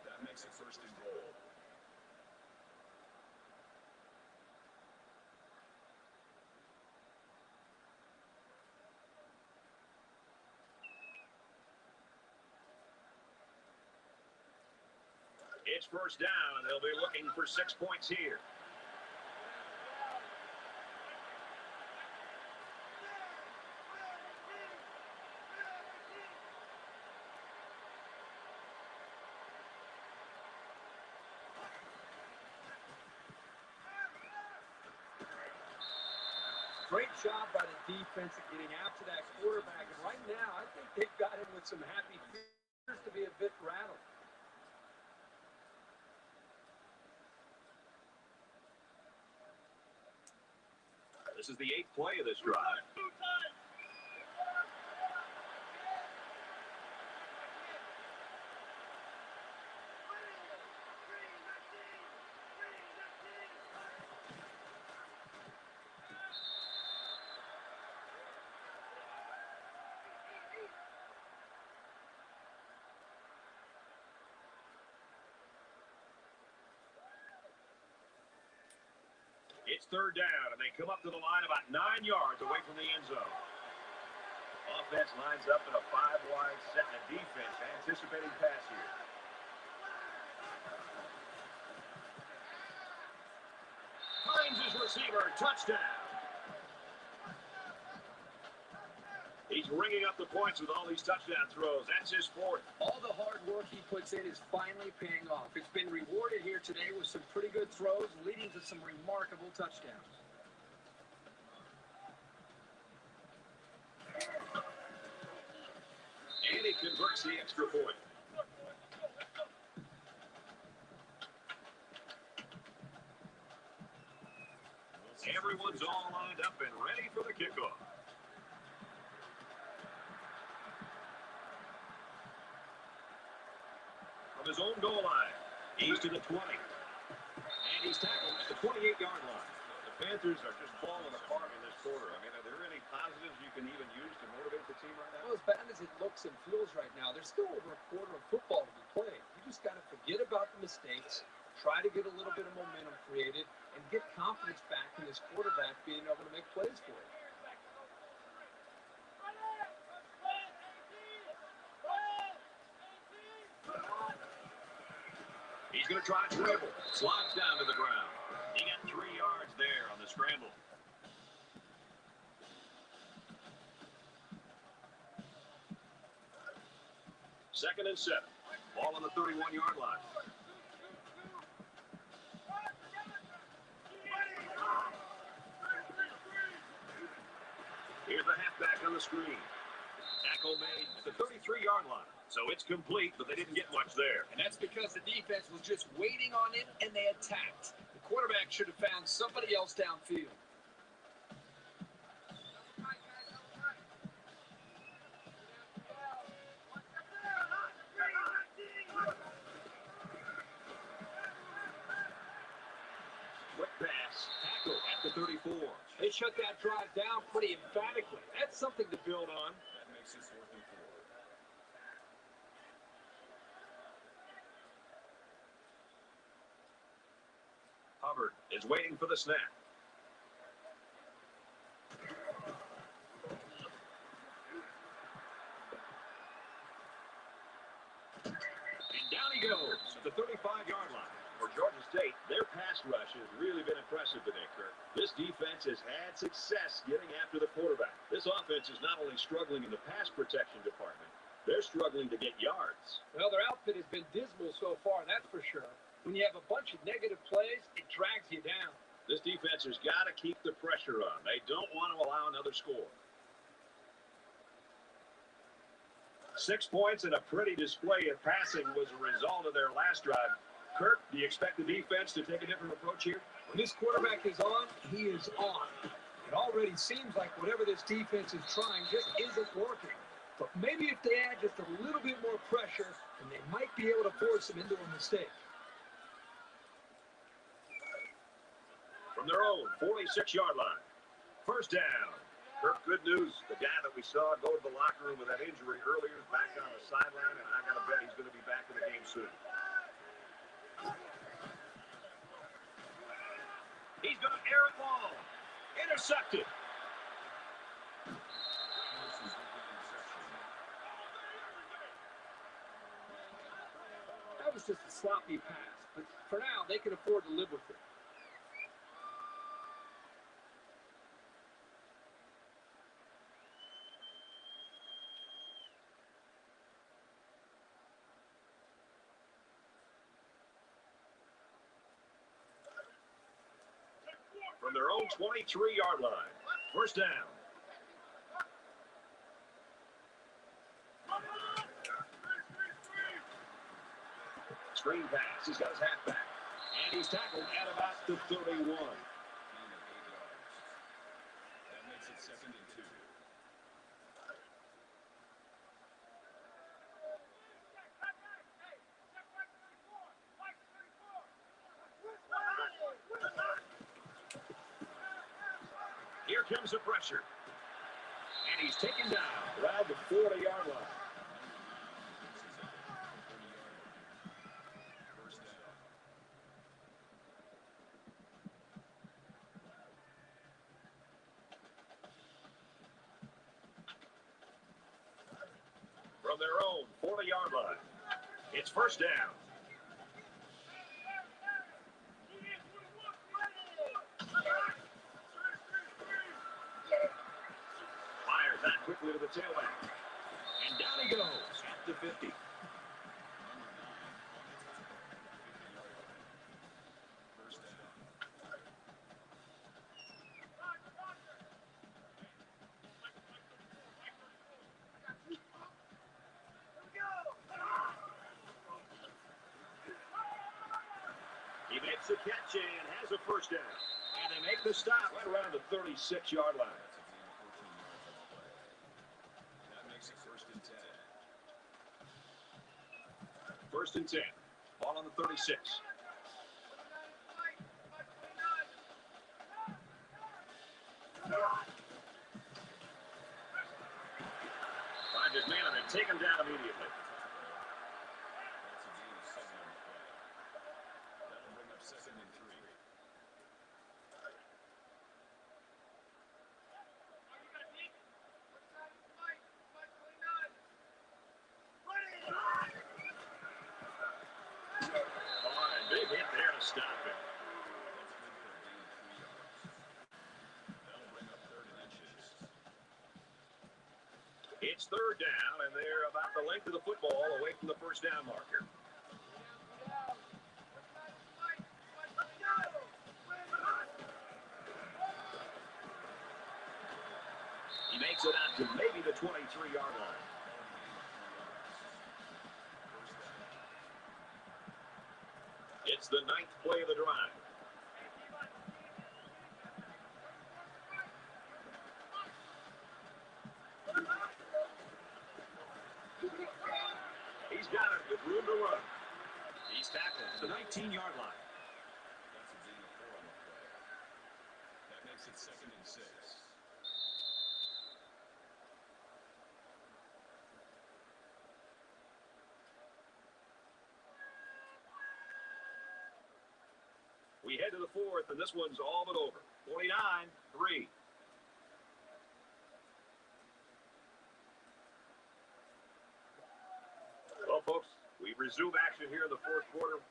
That makes it first and goal. It's first down. They'll be looking for 6 points here. Great job by the defense of getting after that quarterback. And right now, I think they've got him with some happy fears to be a bit rattled. This is the 8th play of this drive. It's third down, and they come up to the line about 9 yards away from the end zone. Offense lines up in a 5-wide set, and the defense anticipating pass here. Finds his receiver, touchdown. He's ringing up the points with all these touchdown throws. That's his 4th. All the hard work he puts in is finally paying off. It's been rewarded here today with some pretty good throws, leading to some remarkable touchdowns. And he converts the extra point. Everyone's all lined up and ready for the kickoff. From his own goal line, he's to the 20. And he's tackled at the 28-yard line. The Panthers are just falling apart in this quarter. I mean, are there any positives you can even use to motivate the team right now? Well, as bad as it looks and feels right now, there's still over a quarter of football to be played. You just got to forget about the mistakes, try to get a little bit of momentum created, and get confidence back in this quarterback being able to make plays for you. He's going to try a dribble. Slides down to the ground. He got 3 yards there on the scramble. Second and 7. Ball on the 31-yard line. Here's the halfback on the screen. Tackle made at the 33-yard line. So it's complete, but they didn't get much there. And that's because the defense was just waiting on it, and they attacked. The quarterback should have found somebody else downfield. Quick pass. Tackle at the 34. They shut that drive down pretty emphatically. That's something to build on. That makes it 4th and 4. Hubbard is waiting for the snap. And down he goes at the 35-yard line. For Georgia State, their pass rush has really been impressive today, Kirk. This defense has had success getting after the quarterback. This offense is not only struggling in the pass protection department, they're struggling to get yards. Well, their outfit has been dismal so far, that's for sure. When you have a bunch of negative plays, it drags you down. This defense has got to keep the pressure on. They don't want to allow another score. 6 points and a pretty display of passing was a result of their last drive. Kirk, do you expect the defense to take a different approach here? When this quarterback is on, he is on. It already seems like whatever this defense is trying just isn't working. But maybe if they add just a little bit more pressure, then they might be able to force them into a mistake. From their own 46-yard line. First down. Kirk, good news. The guy that we saw go to the locker room with that injury earlier is back on the sideline, and I got to bet he's going to be back in the game soon. He's going to air it long. Intercepted. That was just a sloppy pass, but for now, they can afford to live with it. From their own 23-yard line. First down. Screen pass. He's got his halfback. And he's tackled at about the 31. That makes it 2nd and 2. Here comes the pressure. And he's taken down around the 40-yard line. First down. From their own 40-yard line. It's first down. Fires that quickly to the tailback. And down he goes at the 50. First down. He makes the catch and has a first down. And they make the stop right around the 36-yard line. That makes it 1st and 10. First and 10. Ball on the 36. Find his man and take him down immediately. That's a gain of 7 on the play. That'll bring up 2nd and 3. Oh, and big hit there to stop it. That's good for a gain of 3 yards. That'll bring up 3rd and inches. It's third down, and they're about the length of the football away from the first down marker. He makes it out to maybe the 23-yard line. It's the 9th play of the drive. He's got it with room to run. He's tackled to the 19-yard line. That's a gain of 4 on the play. That makes it 2nd and 6. We head to the 4th, and this one's all but over. 49-3. Well, folks, we resume action here in the 4th quarter.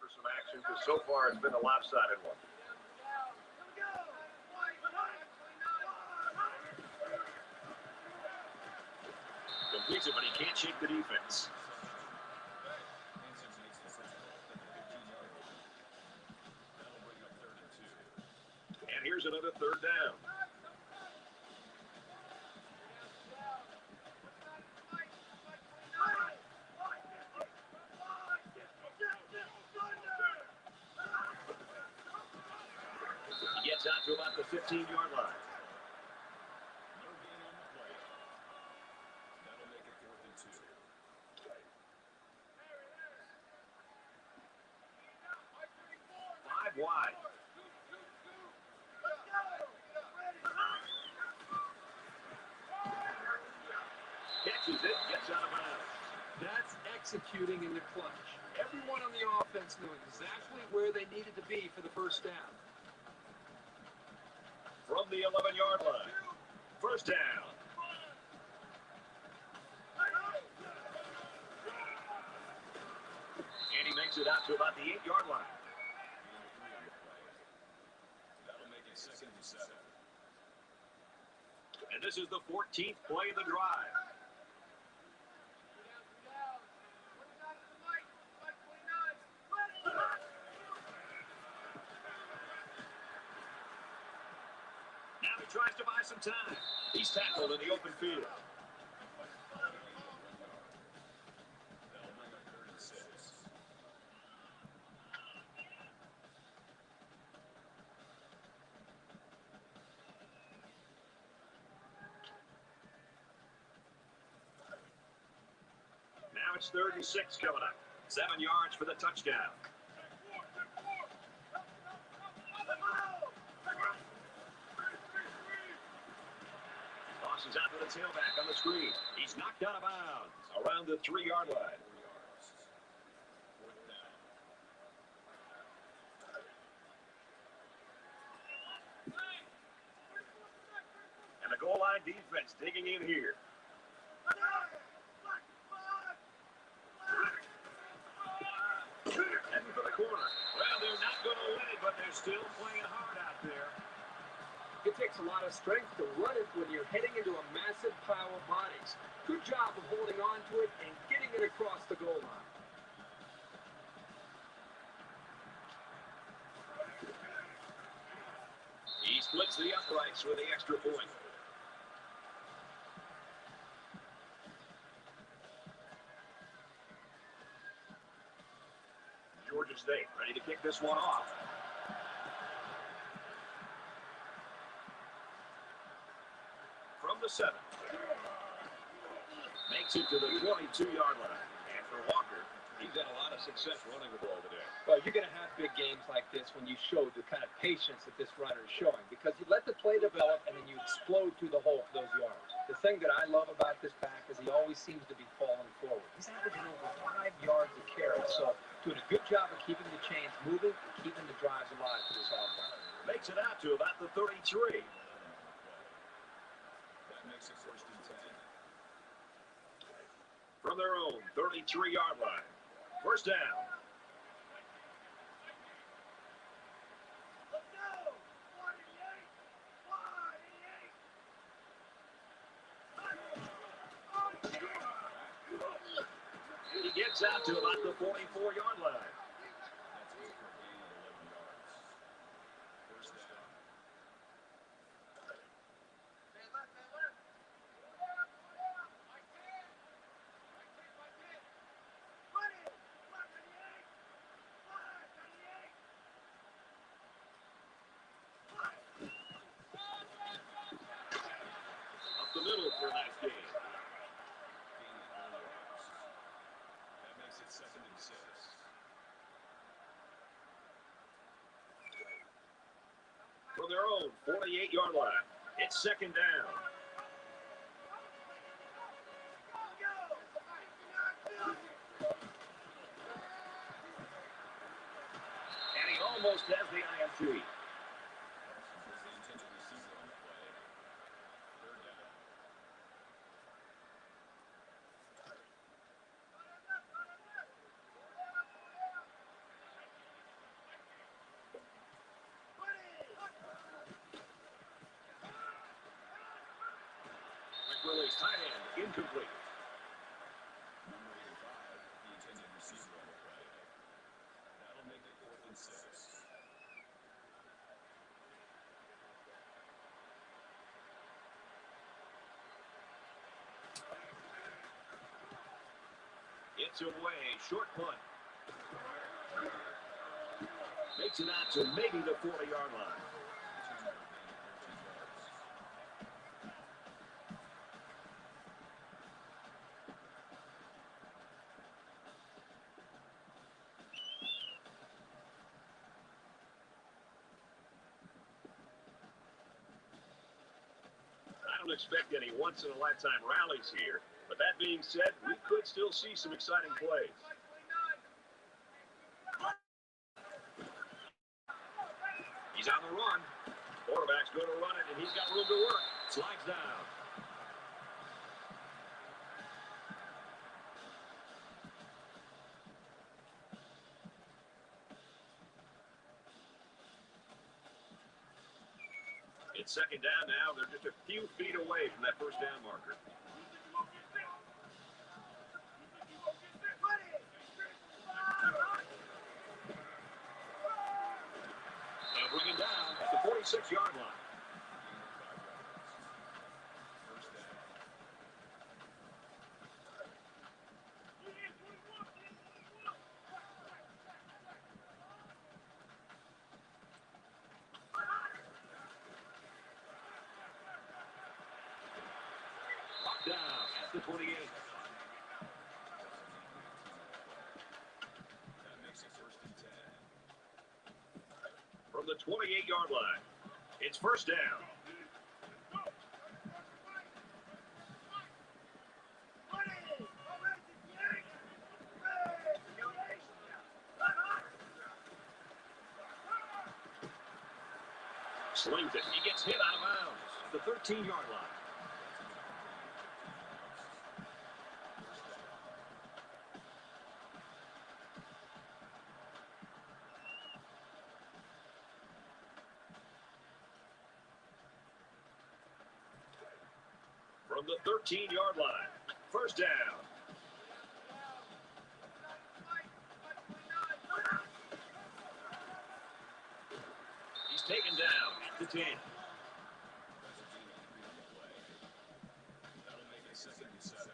for some action because so far it's been a lopsided one. Completes it, but he can't shake the defense. And here's another third down. He gets out to about the 15-yard line. No gain on the play. That'll make it 4th and 2. Five wide. Catches it, gets out of bounds. That's executing in the clutch. Everyone on the offense knew exactly where they needed to be for the first down. From the 11-yard line. First down. And he makes it out to about the 8-yard line. That'll make it 2nd and 7. And this is the 14th play of the drive. Now he tries to buy some time. He's tackled in the open field. That'll bring up 3rd and 6. Now it's 3rd and 6 coming up. 7 yards for the touchdown. Tosses out to the tailback on the screen. He's knocked out of bounds around the 3-yard line. 4th down. And the goal line defense digging in here. Heading for the corner. Well, they're not going to win it, but they're still playing hard out there. It takes a lot of strength to run it when you're heading into a massive pile of bodies. Good job of holding on to it and getting it across the goal line. He splits the uprights with the extra point. Georgia State ready to kick this one off. From the 7. Makes it to the 22-yard line. And for Walker, he's had a lot of success running the ball today. Well, you're going to have big games like this when you show the kind of patience that this runner is showing, because you let the play develop and then you explode through the hole for those yards. The thing that I love about this back is he always seems to be falling forward. He's averaging over 5 yards a carry, so doing a good job of keeping the chains moving and keeping the drives alive for this offense. Makes it out to about the 33. That makes it 1st and 10. From their own 33-yard line. First down. He gets out to about the 44-yard line. That's good for a gain of 11 yards. First down. Up the middle for that gain. Gain of 4 yards. That makes it 2nd and 6. From their own 48-yard line. It's 2nd down. And he almost has the INT. Was the intended receiver on the play. 3rd down. incomplete. Number 85, the intended receiver on the play. That'll make it 4th and 6. It's away, short punt. Makes it out to maybe the 40-yard line. I don't expect any once-in-a-lifetime rallies here, but that being said, we could still see some exciting plays. He's on the run. Quarterback's going to run it, and he's got room to work. Slides down. It's second down now. They're just a few feet away from that first down marker. They'll bring him down at the 46-yard line. First down. Locked down at the 28. That makes it 1st and 10. From the 28-yard line, it's first down. Slings it. He gets hit out of bounds at the 13-yard line. From the 13-yard line, first down. He's taken down at the 10. That's a team of 3 on the play. That'll make it 2nd and 7.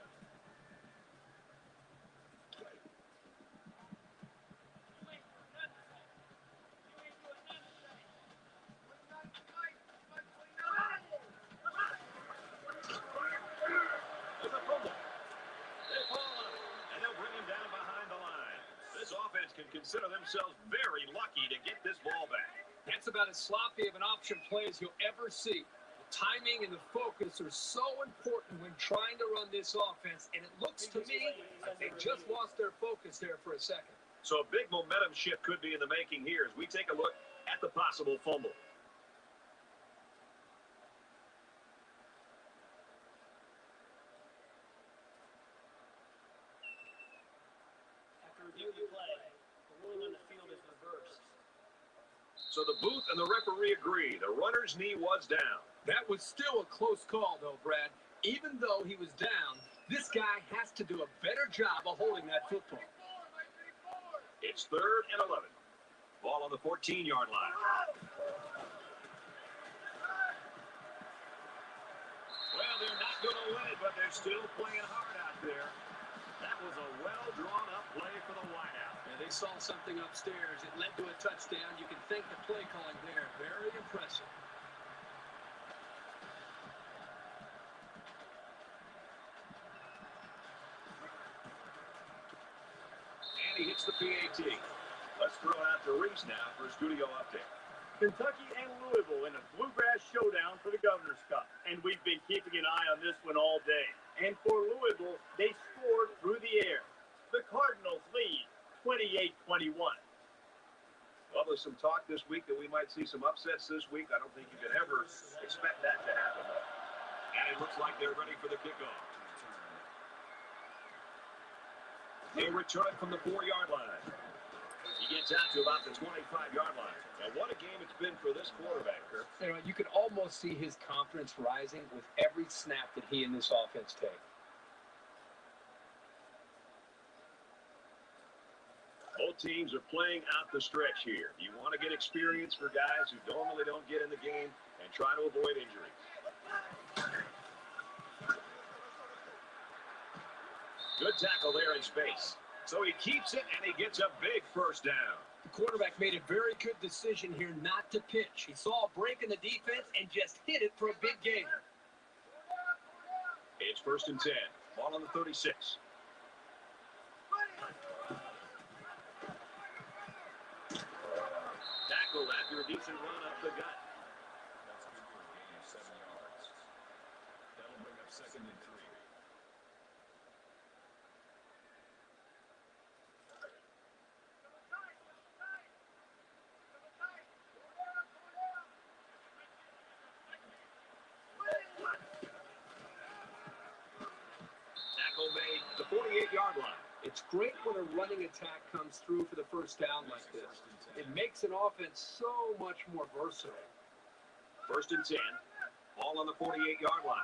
There's a fumble. They fall on it, and they'll bring him down behind the line. This offense can consider themselves very lucky to get this ball back. That's about as sloppy of an option play as you'll ever see. The timing and the focus are so important when trying to run this offense, and it looks to me like they just lost their focus there for a second. So a big momentum shift could be in the making here as we take a look at the possible fumble. After reviewing the play, the ruling on the field is reversed. So the booth and the referee agree. The runner's knee was down. That was still a close call, though, Brad. Even though he was down, this guy has to do a better job of holding that football. It's 3rd and 11. Ball on the 14-yard line. Well, they're not going to win it, but they're still playing hard out there. That was a well-drawn-up play for the wideout. Yeah, they saw something upstairs. It led to a touchdown. You can thank the play calling there. Very impressive. And he hits the PAT. Let's throw it out to Reese now for a studio update. Kentucky and Louisville in a bluegrass showdown for the Governor's Cup. And we've been keeping an eye on this one all day. And for Louisville, they scored through the air. The Cardinals lead 28-21. Well, there's some talk this week that we might see some upsets this week. I don't think you could ever expect that to happen. And it looks like they're ready for the kickoff. They return it from the 4-yard line. He gets out to about the 25-yard line. And what a game it's been for this quarterback, Kirk. You know, you could almost see his confidence rising with every snap that he and this offense take. Both teams are playing out the stretch here. You want to get experience for guys who normally don't get in the game and try to avoid injuries. Good tackle there in space. So he keeps it, and he gets a big first down. The quarterback made a very good decision here not to pitch. He saw a break in the defense and just hit it for a big gain. It's 1st and 10. Ball on the 36. Tackled after a decent run up the gut. That's good for a gain of 7 yards. That'll bring up 2nd and 3. Tackle made at the 48-yard line. It's great when a running attack comes through for the first down like this. It makes an offense so much more versatile. 1st and 10. Ball on the 48-yard line.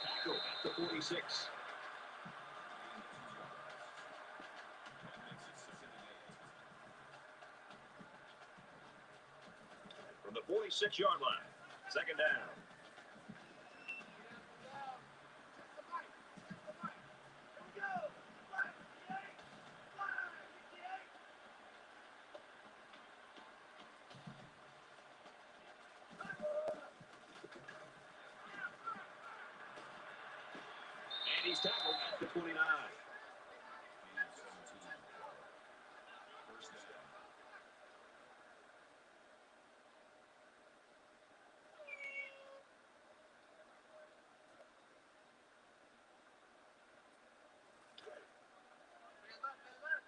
Tackle at the 46. From the 46-yard line. 2nd down. And he's tackled at the 29. Gain of 17. First down.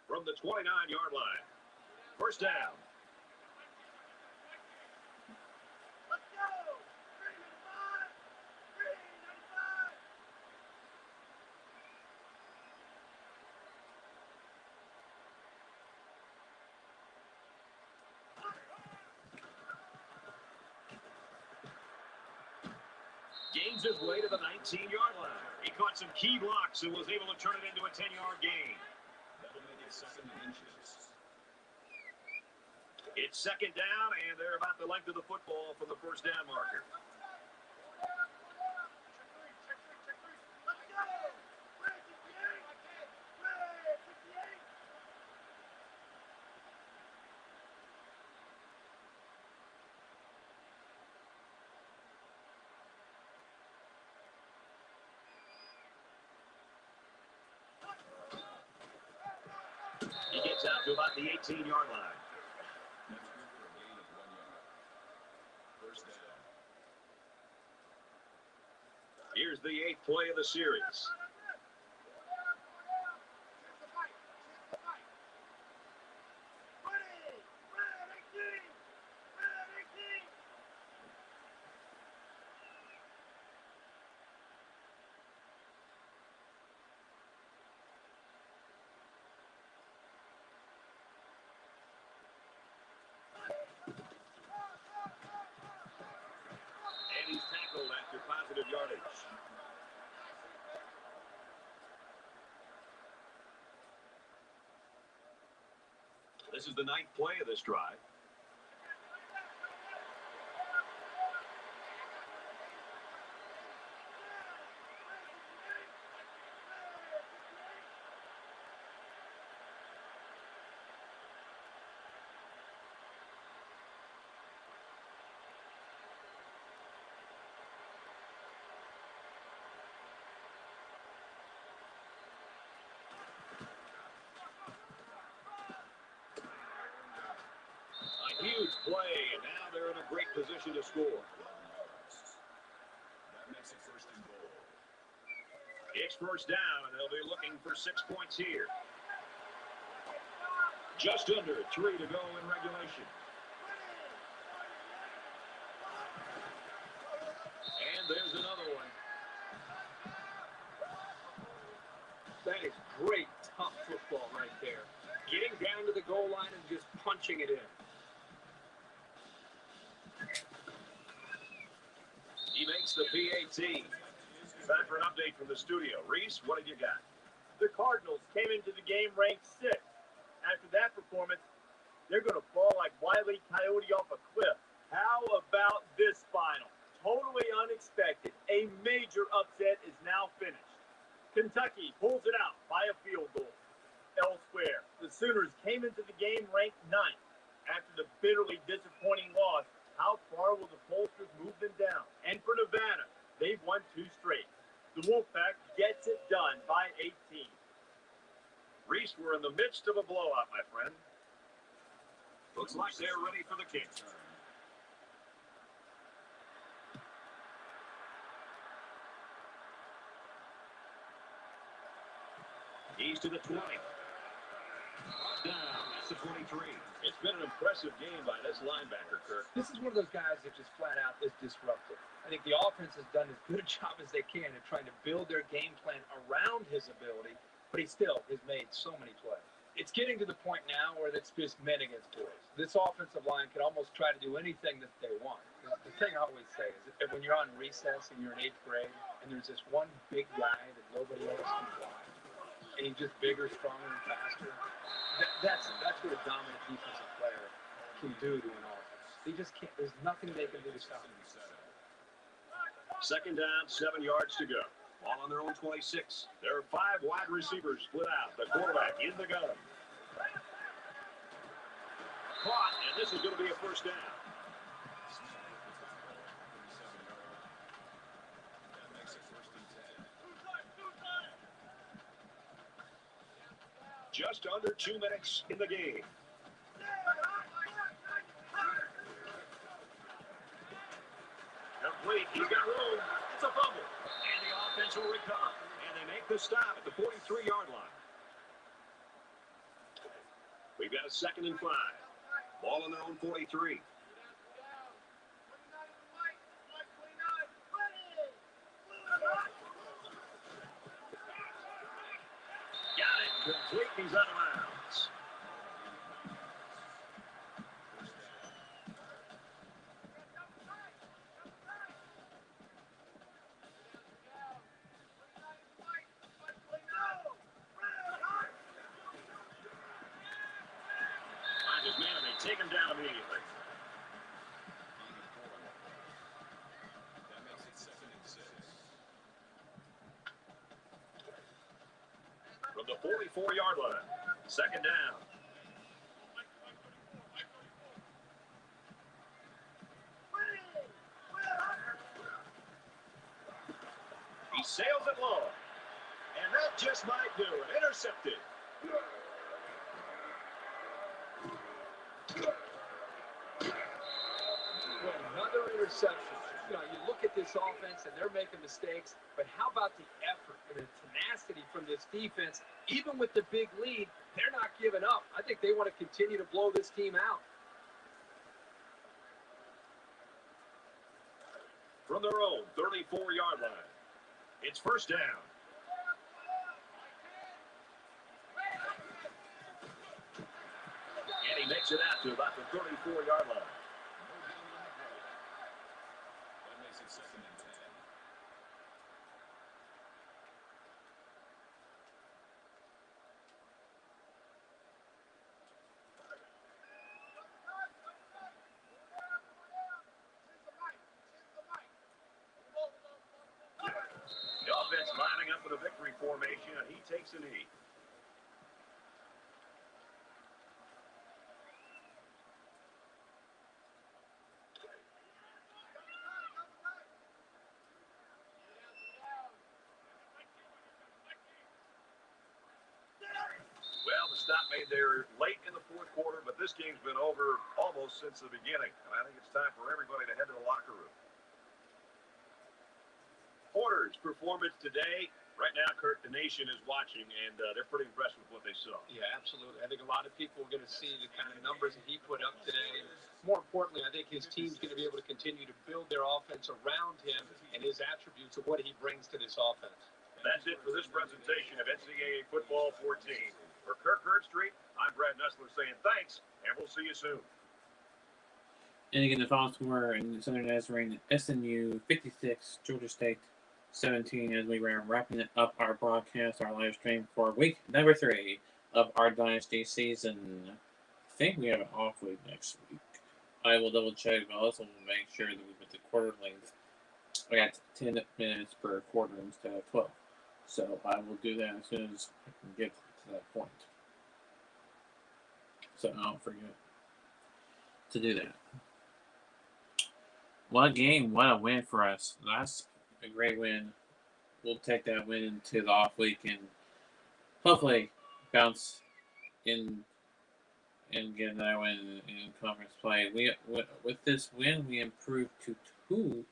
From the 29-yard line. 1st down. Gains his way to the 19-yard line. He caught some key blocks and was able to turn it into a 10-yard gain. That'll make it 2nd and inches. It's 2nd down, and they're about the length of the football from the 1st down marker. He gets out to about the 18-yard line. That's good for a gain of 1 yard. First down. Here's the 8th play of the series. And he's tackled after positive yardage. This is the 9th play of this drive. A huge play, and now they're in a great position to score. 11 yards. That makes it 1st and goal. It's 1st down, and they'll be looking for 6 points here. Just under 3 to go in regulation. And there's another one. punching it in. He makes the PAT. Time for an update from the studio. Reese, what have you got? The Cardinals came into the game ranked 6th. After that performance, they're going to fall like Wile E. Coyote off a cliff. How about this final? Totally unexpected. A major upset is now finished. Kentucky pulls it out by a field goal. Elsewhere, the Sooners came into the game ranked 9th. After the bitterly disappointing loss, how far will the pollsters move them down? And for Nevada, they've won 2 straight. The Wolfpack gets it done by 18. Reese, we're in the midst of a blowout, my friend. Looks like they're ready for the kick. He's to the 20. Down. That's the 23. It's been an impressive game by this linebacker, Kirk. This is one of those guys that just flat out is disruptive. I think the offense has done as good a job as they can in trying to build their game plan around his ability, but he still has made so many plays. It's getting to the point now where it's just men against boys. This offensive line can almost try to do anything that they want. The thing I always say is that when you're on recess and you're in 8th grade and there's this one big guy that nobody else can block, and he's just bigger, stronger, and faster, that's what a dominant defensive player can do to an offense. They just can't. There's nothing they can do to stop him. Second down, 7 yards to go. Ball on their own 26. There are 5 wide receivers split out. The quarterback in the gun. Caught, and this is going to be a first down. Just under 2 minutes in the game. Complete. He's got room. It's a fumble. And the offense will recover. And they make the stop at the 43-yard line. We've got a 2nd and 5. Ball on their own 43. Got it. Complete. He's out of bounds. Find his man and they take him down immediately. That makes it 2nd and 6. From the 44-yard line. 2nd down. He sails it low. And that just might do it. Intercepted. Well, another interception. You know, you look at this offense and they're making mistakes, but how about the effort and the tenacity from this defense? Even with the big lead, they're not giving up. I think they want to continue to blow this team out. From their own 34-yard line. It's first down. And he makes it out to about the 34-yard line. That makes it 2nd and 10. The offense lining up with a victory formation, and he takes a knee. Well, the stop made there late in the 4th quarter, but this game's been over almost since the beginning, and I think it's time for everybody to head to the locker room. Porter's performance today. Right now, Kirk, the nation is watching, and they're pretty impressed with what they saw. Yeah, absolutely. I think a lot of people are going to see the kind of numbers that he put up today. More importantly, I think his team's going to be able to continue to build their offense around him and his attributes of what he brings to this offense. That's it for this presentation of NCAA Football 14. For Kirk Herbstreit, I'm Brad Nessler saying thanks, and we'll see you soon. And again, the final score in Southern Nazarene, SNU 56, Georgia State 17, as we were wrapping up our broadcast, our live stream for week number 3 of our Dynasty season. I think we have an off week next week. I will double check, but also make sure that we put the quarter length. I got 10 minutes per quarter instead of 12. So I will do that as soon as I can get to that point. So I don't forget to do that. What a game, what a win for us. That's a great win. We'll take that win into the off week and hopefully bounce in and get that win in conference play. With this win, we improved to 2-1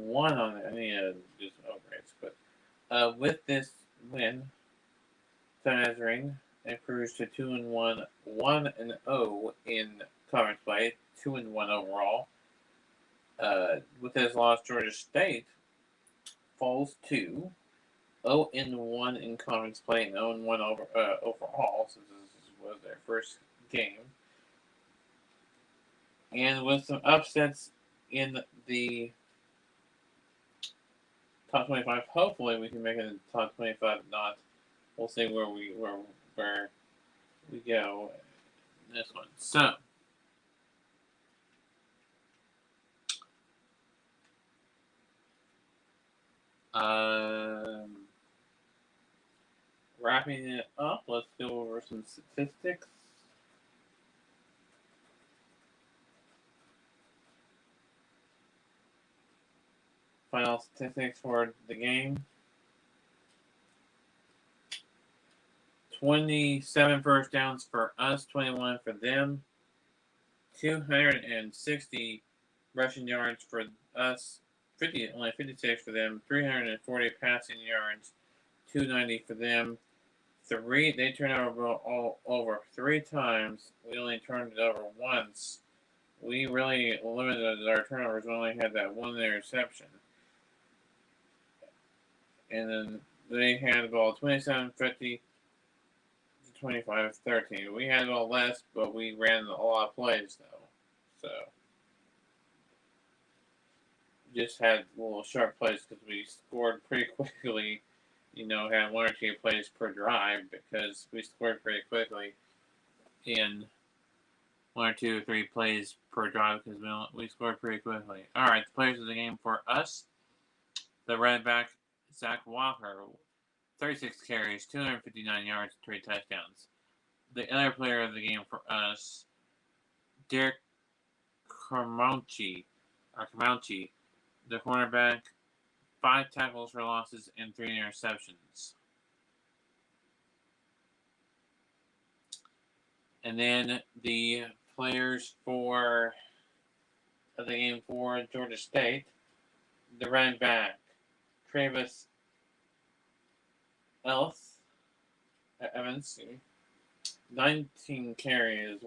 on it. I need to do some upgrades, but with this win, Southern Nazarene improves to 2-1, 1-0 in conference play, 2-1 overall. With this loss, Georgia State falls to 0-1 in conference play and 0-1 overall, since this was their first game. And with some upsets in the top 25, hopefully we can make it in the top 25. If not, we'll see where we go in this one. So, wrapping it up, let's go over some statistics. Final statistics for the game. 27 first downs for us, 21 for them. 260 rushing yards for us, only 56 for them. 340 passing yards, 290 for them. They turned over 3 times. We only turned it over once. We really limited our turnovers. We only had that one interception. And then they had the ball 27-50 to 25-13. We had the ball less, but we ran a lot of plays, though. So, just had little sharp plays because we scored pretty quickly. Had 1 or 2 plays per drive because we scored pretty quickly in 1 or 2 or 3 plays per drive because we scored pretty quickly. All right, the players of the game for us, the running back, Zach Walker, 36 carries, 259 yards, 3 touchdowns. The other player of the game for us, Derek Carmouche, the cornerback, 5 tackles for losses and 3 interceptions. And then the players of the game for Georgia State, the running back, Travis Evans, 19 carries,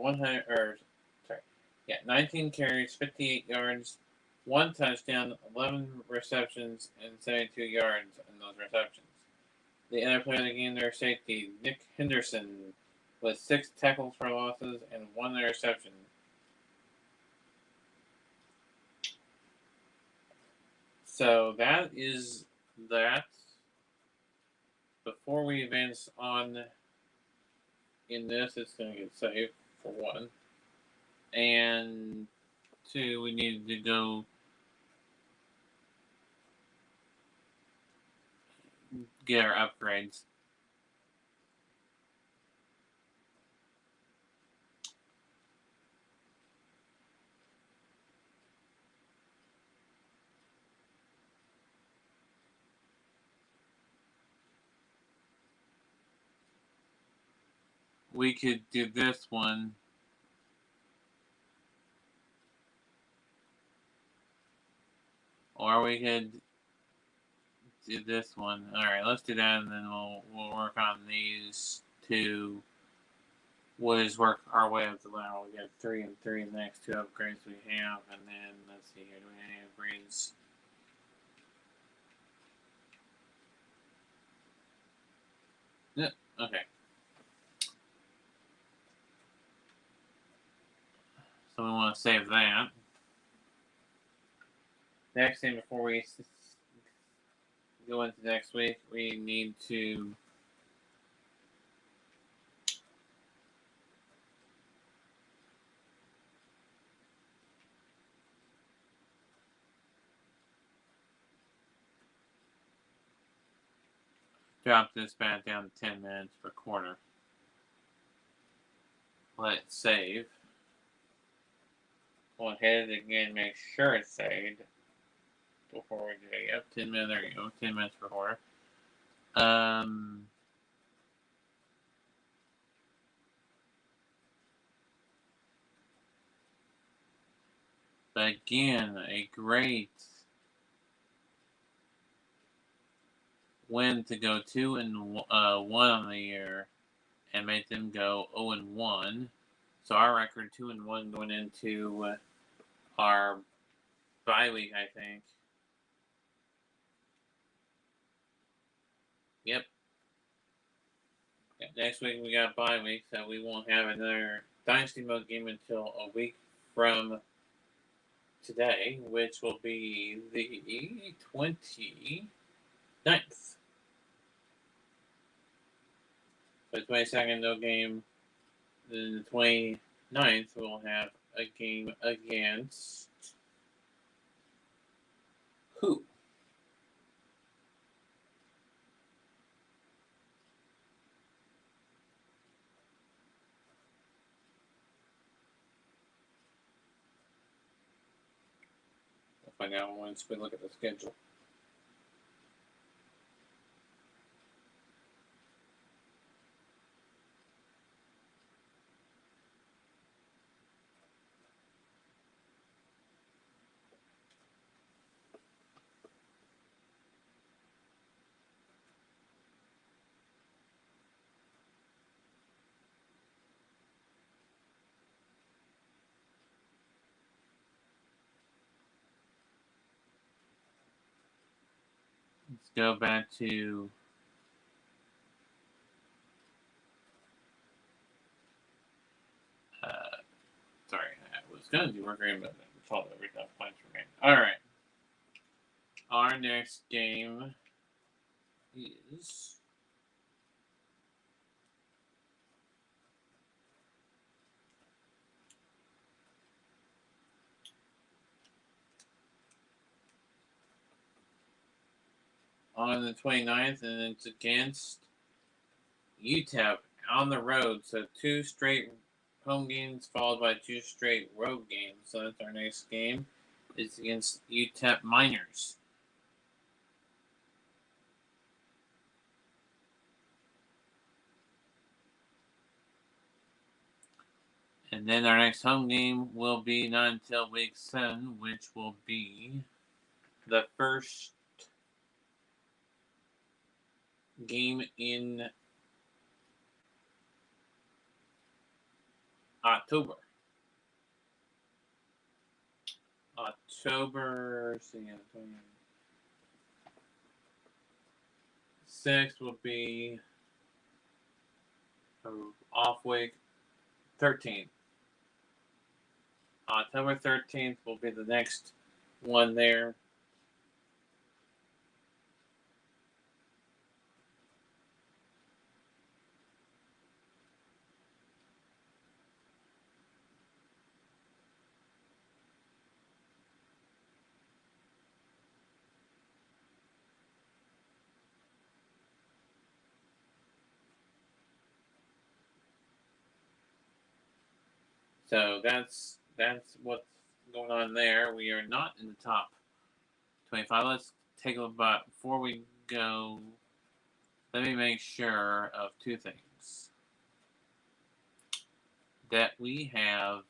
58 yards, 1 touchdown, 11 receptions, and 72 yards in those receptions. The other player of the game, their safety, Nick Henderson, with 6 tackles for losses and 1 interception. So that is that. Before we advance on in this, it's going to get saved for 1. And 2, we need to go get our upgrades. We could do this one. Or we could do this one. Alright, let's do that and then we'll work on these 2. We'll just work our way up the ladder. We'll get 3 and 3 in the next 2 upgrades we have. And then, let's see here. Do we have any upgrades? Yep. Okay. So we want to save that. Next thing before we go into next week, we need to drop this back down to 10 minutes per quarter. Let it save. We'll hit it again, make sure it's saved before we do it. Yep, 10 minutes, there you go, 10 minutes per quarter. But again, a great win to go 2-1 on the year and make them go 0-1. So our record 2-1 going into our bye week, I think. Yep. Next week we got bye week, so we won't have another Dynasty Mode game until a week from today, which will be the 29th. The 22nd, no game. Then the 29th, we'll have a game against who? We'll find out once we look at the schedule. Let's go back to sorry, I was going to do work rate, but I told every time points remain. All right. Our next game is on the 29th, and it's against UTEP on the road. So 2 straight home games followed by 2 straight road games. So that's our next game. It's against UTEP Miners. And then our next home game will be not until week 7, which will be the first game in October. October 6th will be off week 13th. October 13th will be the next one there. So that's what's going on there. We are not in the top 25. Let's take a look. But before we go, let me make sure of 2 things. That we have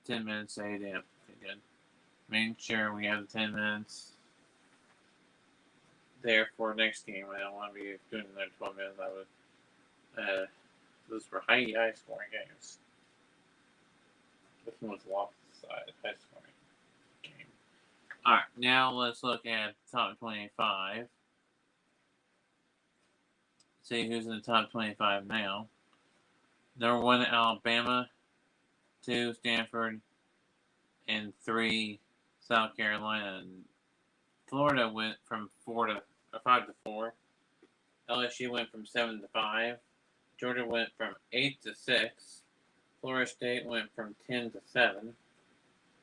10 minutes to 8 a.m. Okay, good. Making sure we have 10 minutes there for next game. I don't want to be doing another 12 minutes. I would. Those were high scoring games. This one was lopsided, high scoring game. Alright, now let's look at the top 25. see who's in the top 25 now. Number 1, Alabama. 2, Stanford. And 3, South Carolina. Florida went from 5 to 4. LSU went from 7 to 5. Georgia went from 8 to 6. Florida State went from 10 to 7.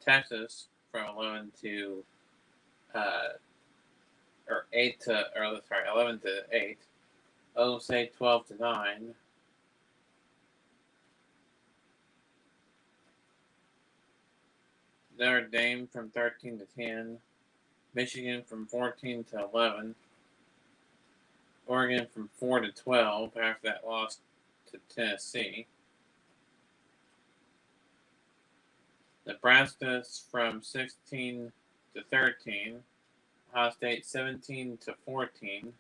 Texas from 11 to 8. Oklahoma State 12 to 9. Notre Dame from 13 to 10. Michigan from 14 to 11. Oregon from 4 to 12 after that loss to Tennessee. Nebraska from 16 to 13. Ohio State 17 to 14.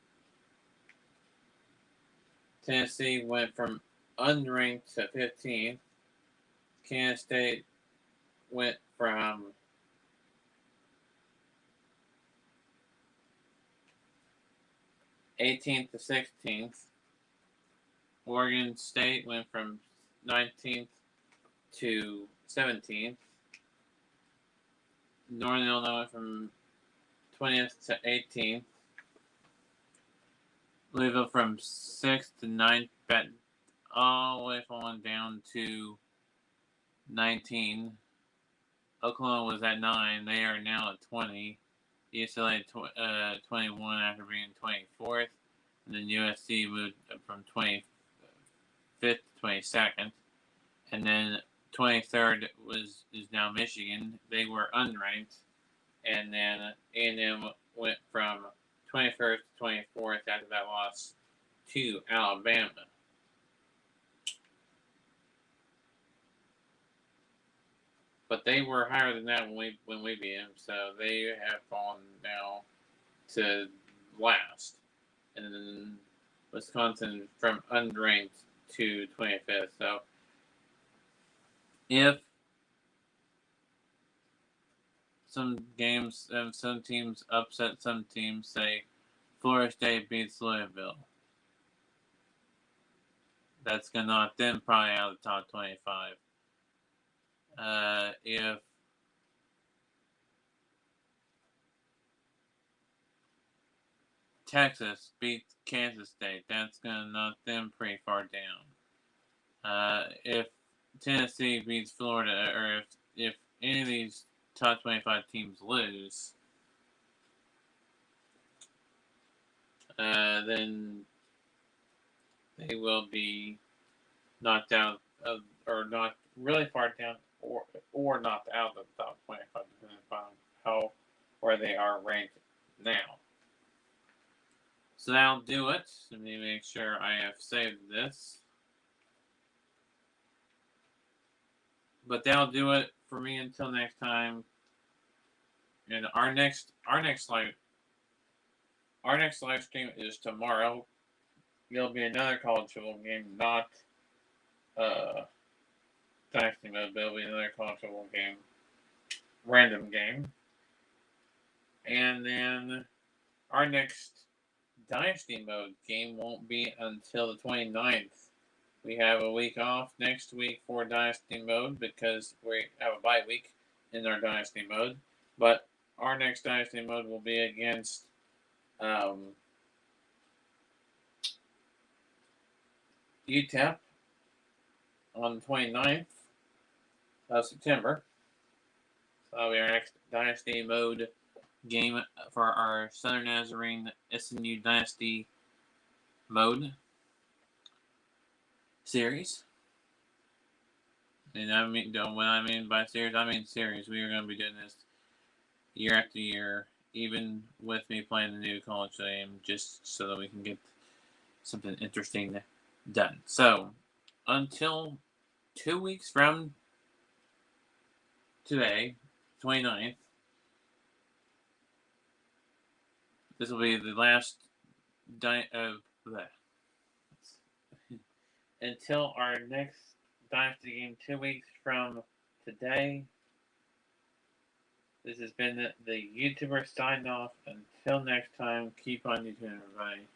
Tennessee went from unranked to 15th. Kansas State went from 18th to 16th. Oregon State went from 19th to 17th. Northern Illinois went from 20th to 18th. Louisville from 6th to 9th, all the way falling down to 19. Oklahoma was at 9. They are now at 20. UCLA 21 after being 24th. And then USC moved from 25th to 22nd. And then 23rd is now Michigan. They were unranked. And then A&M went from 21st to 24th after that loss to Alabama. But they were higher than that when we beat them, so they have fallen now to last. And then Wisconsin from unranked to 25th. So if some teams upset some teams, say Florida State beats Louisville, that's going to knock them probably out of the top 25. If Texas beats Kansas State, that's going to knock them pretty far down. If Tennessee beats Florida, or if any of these top 25 teams lose, then they will be knocked out of, or knocked really far down, or knocked out of the top 25, depending upon where they are ranked now. So that'll do it. Let me make sure I have saved this. But that'll do it for me until next time. And our next live stream is tomorrow. There'll be another college football game, not Dynasty mode, but it'll be another college football game, random game. And then our next Dynasty mode game won't be until the 29th. We have a week off next week for Dynasty mode because we have a bye week in our Dynasty mode. But our next Dynasty mode will be against UTEP on the 29th of September. So that'll be our next Dynasty mode game for our Southern Nazarene SNU Dynasty mode series. And when I mean by series, I mean series. We are going to be doing this year after year, even with me playing the new college game, just so that we can get something interesting done. So, until 2 weeks from today, 29th, this will be the last until our next Dynasty game 2 weeks from today. This has been the YouTuber signed off. Until next time, keep on YouTube, everybody.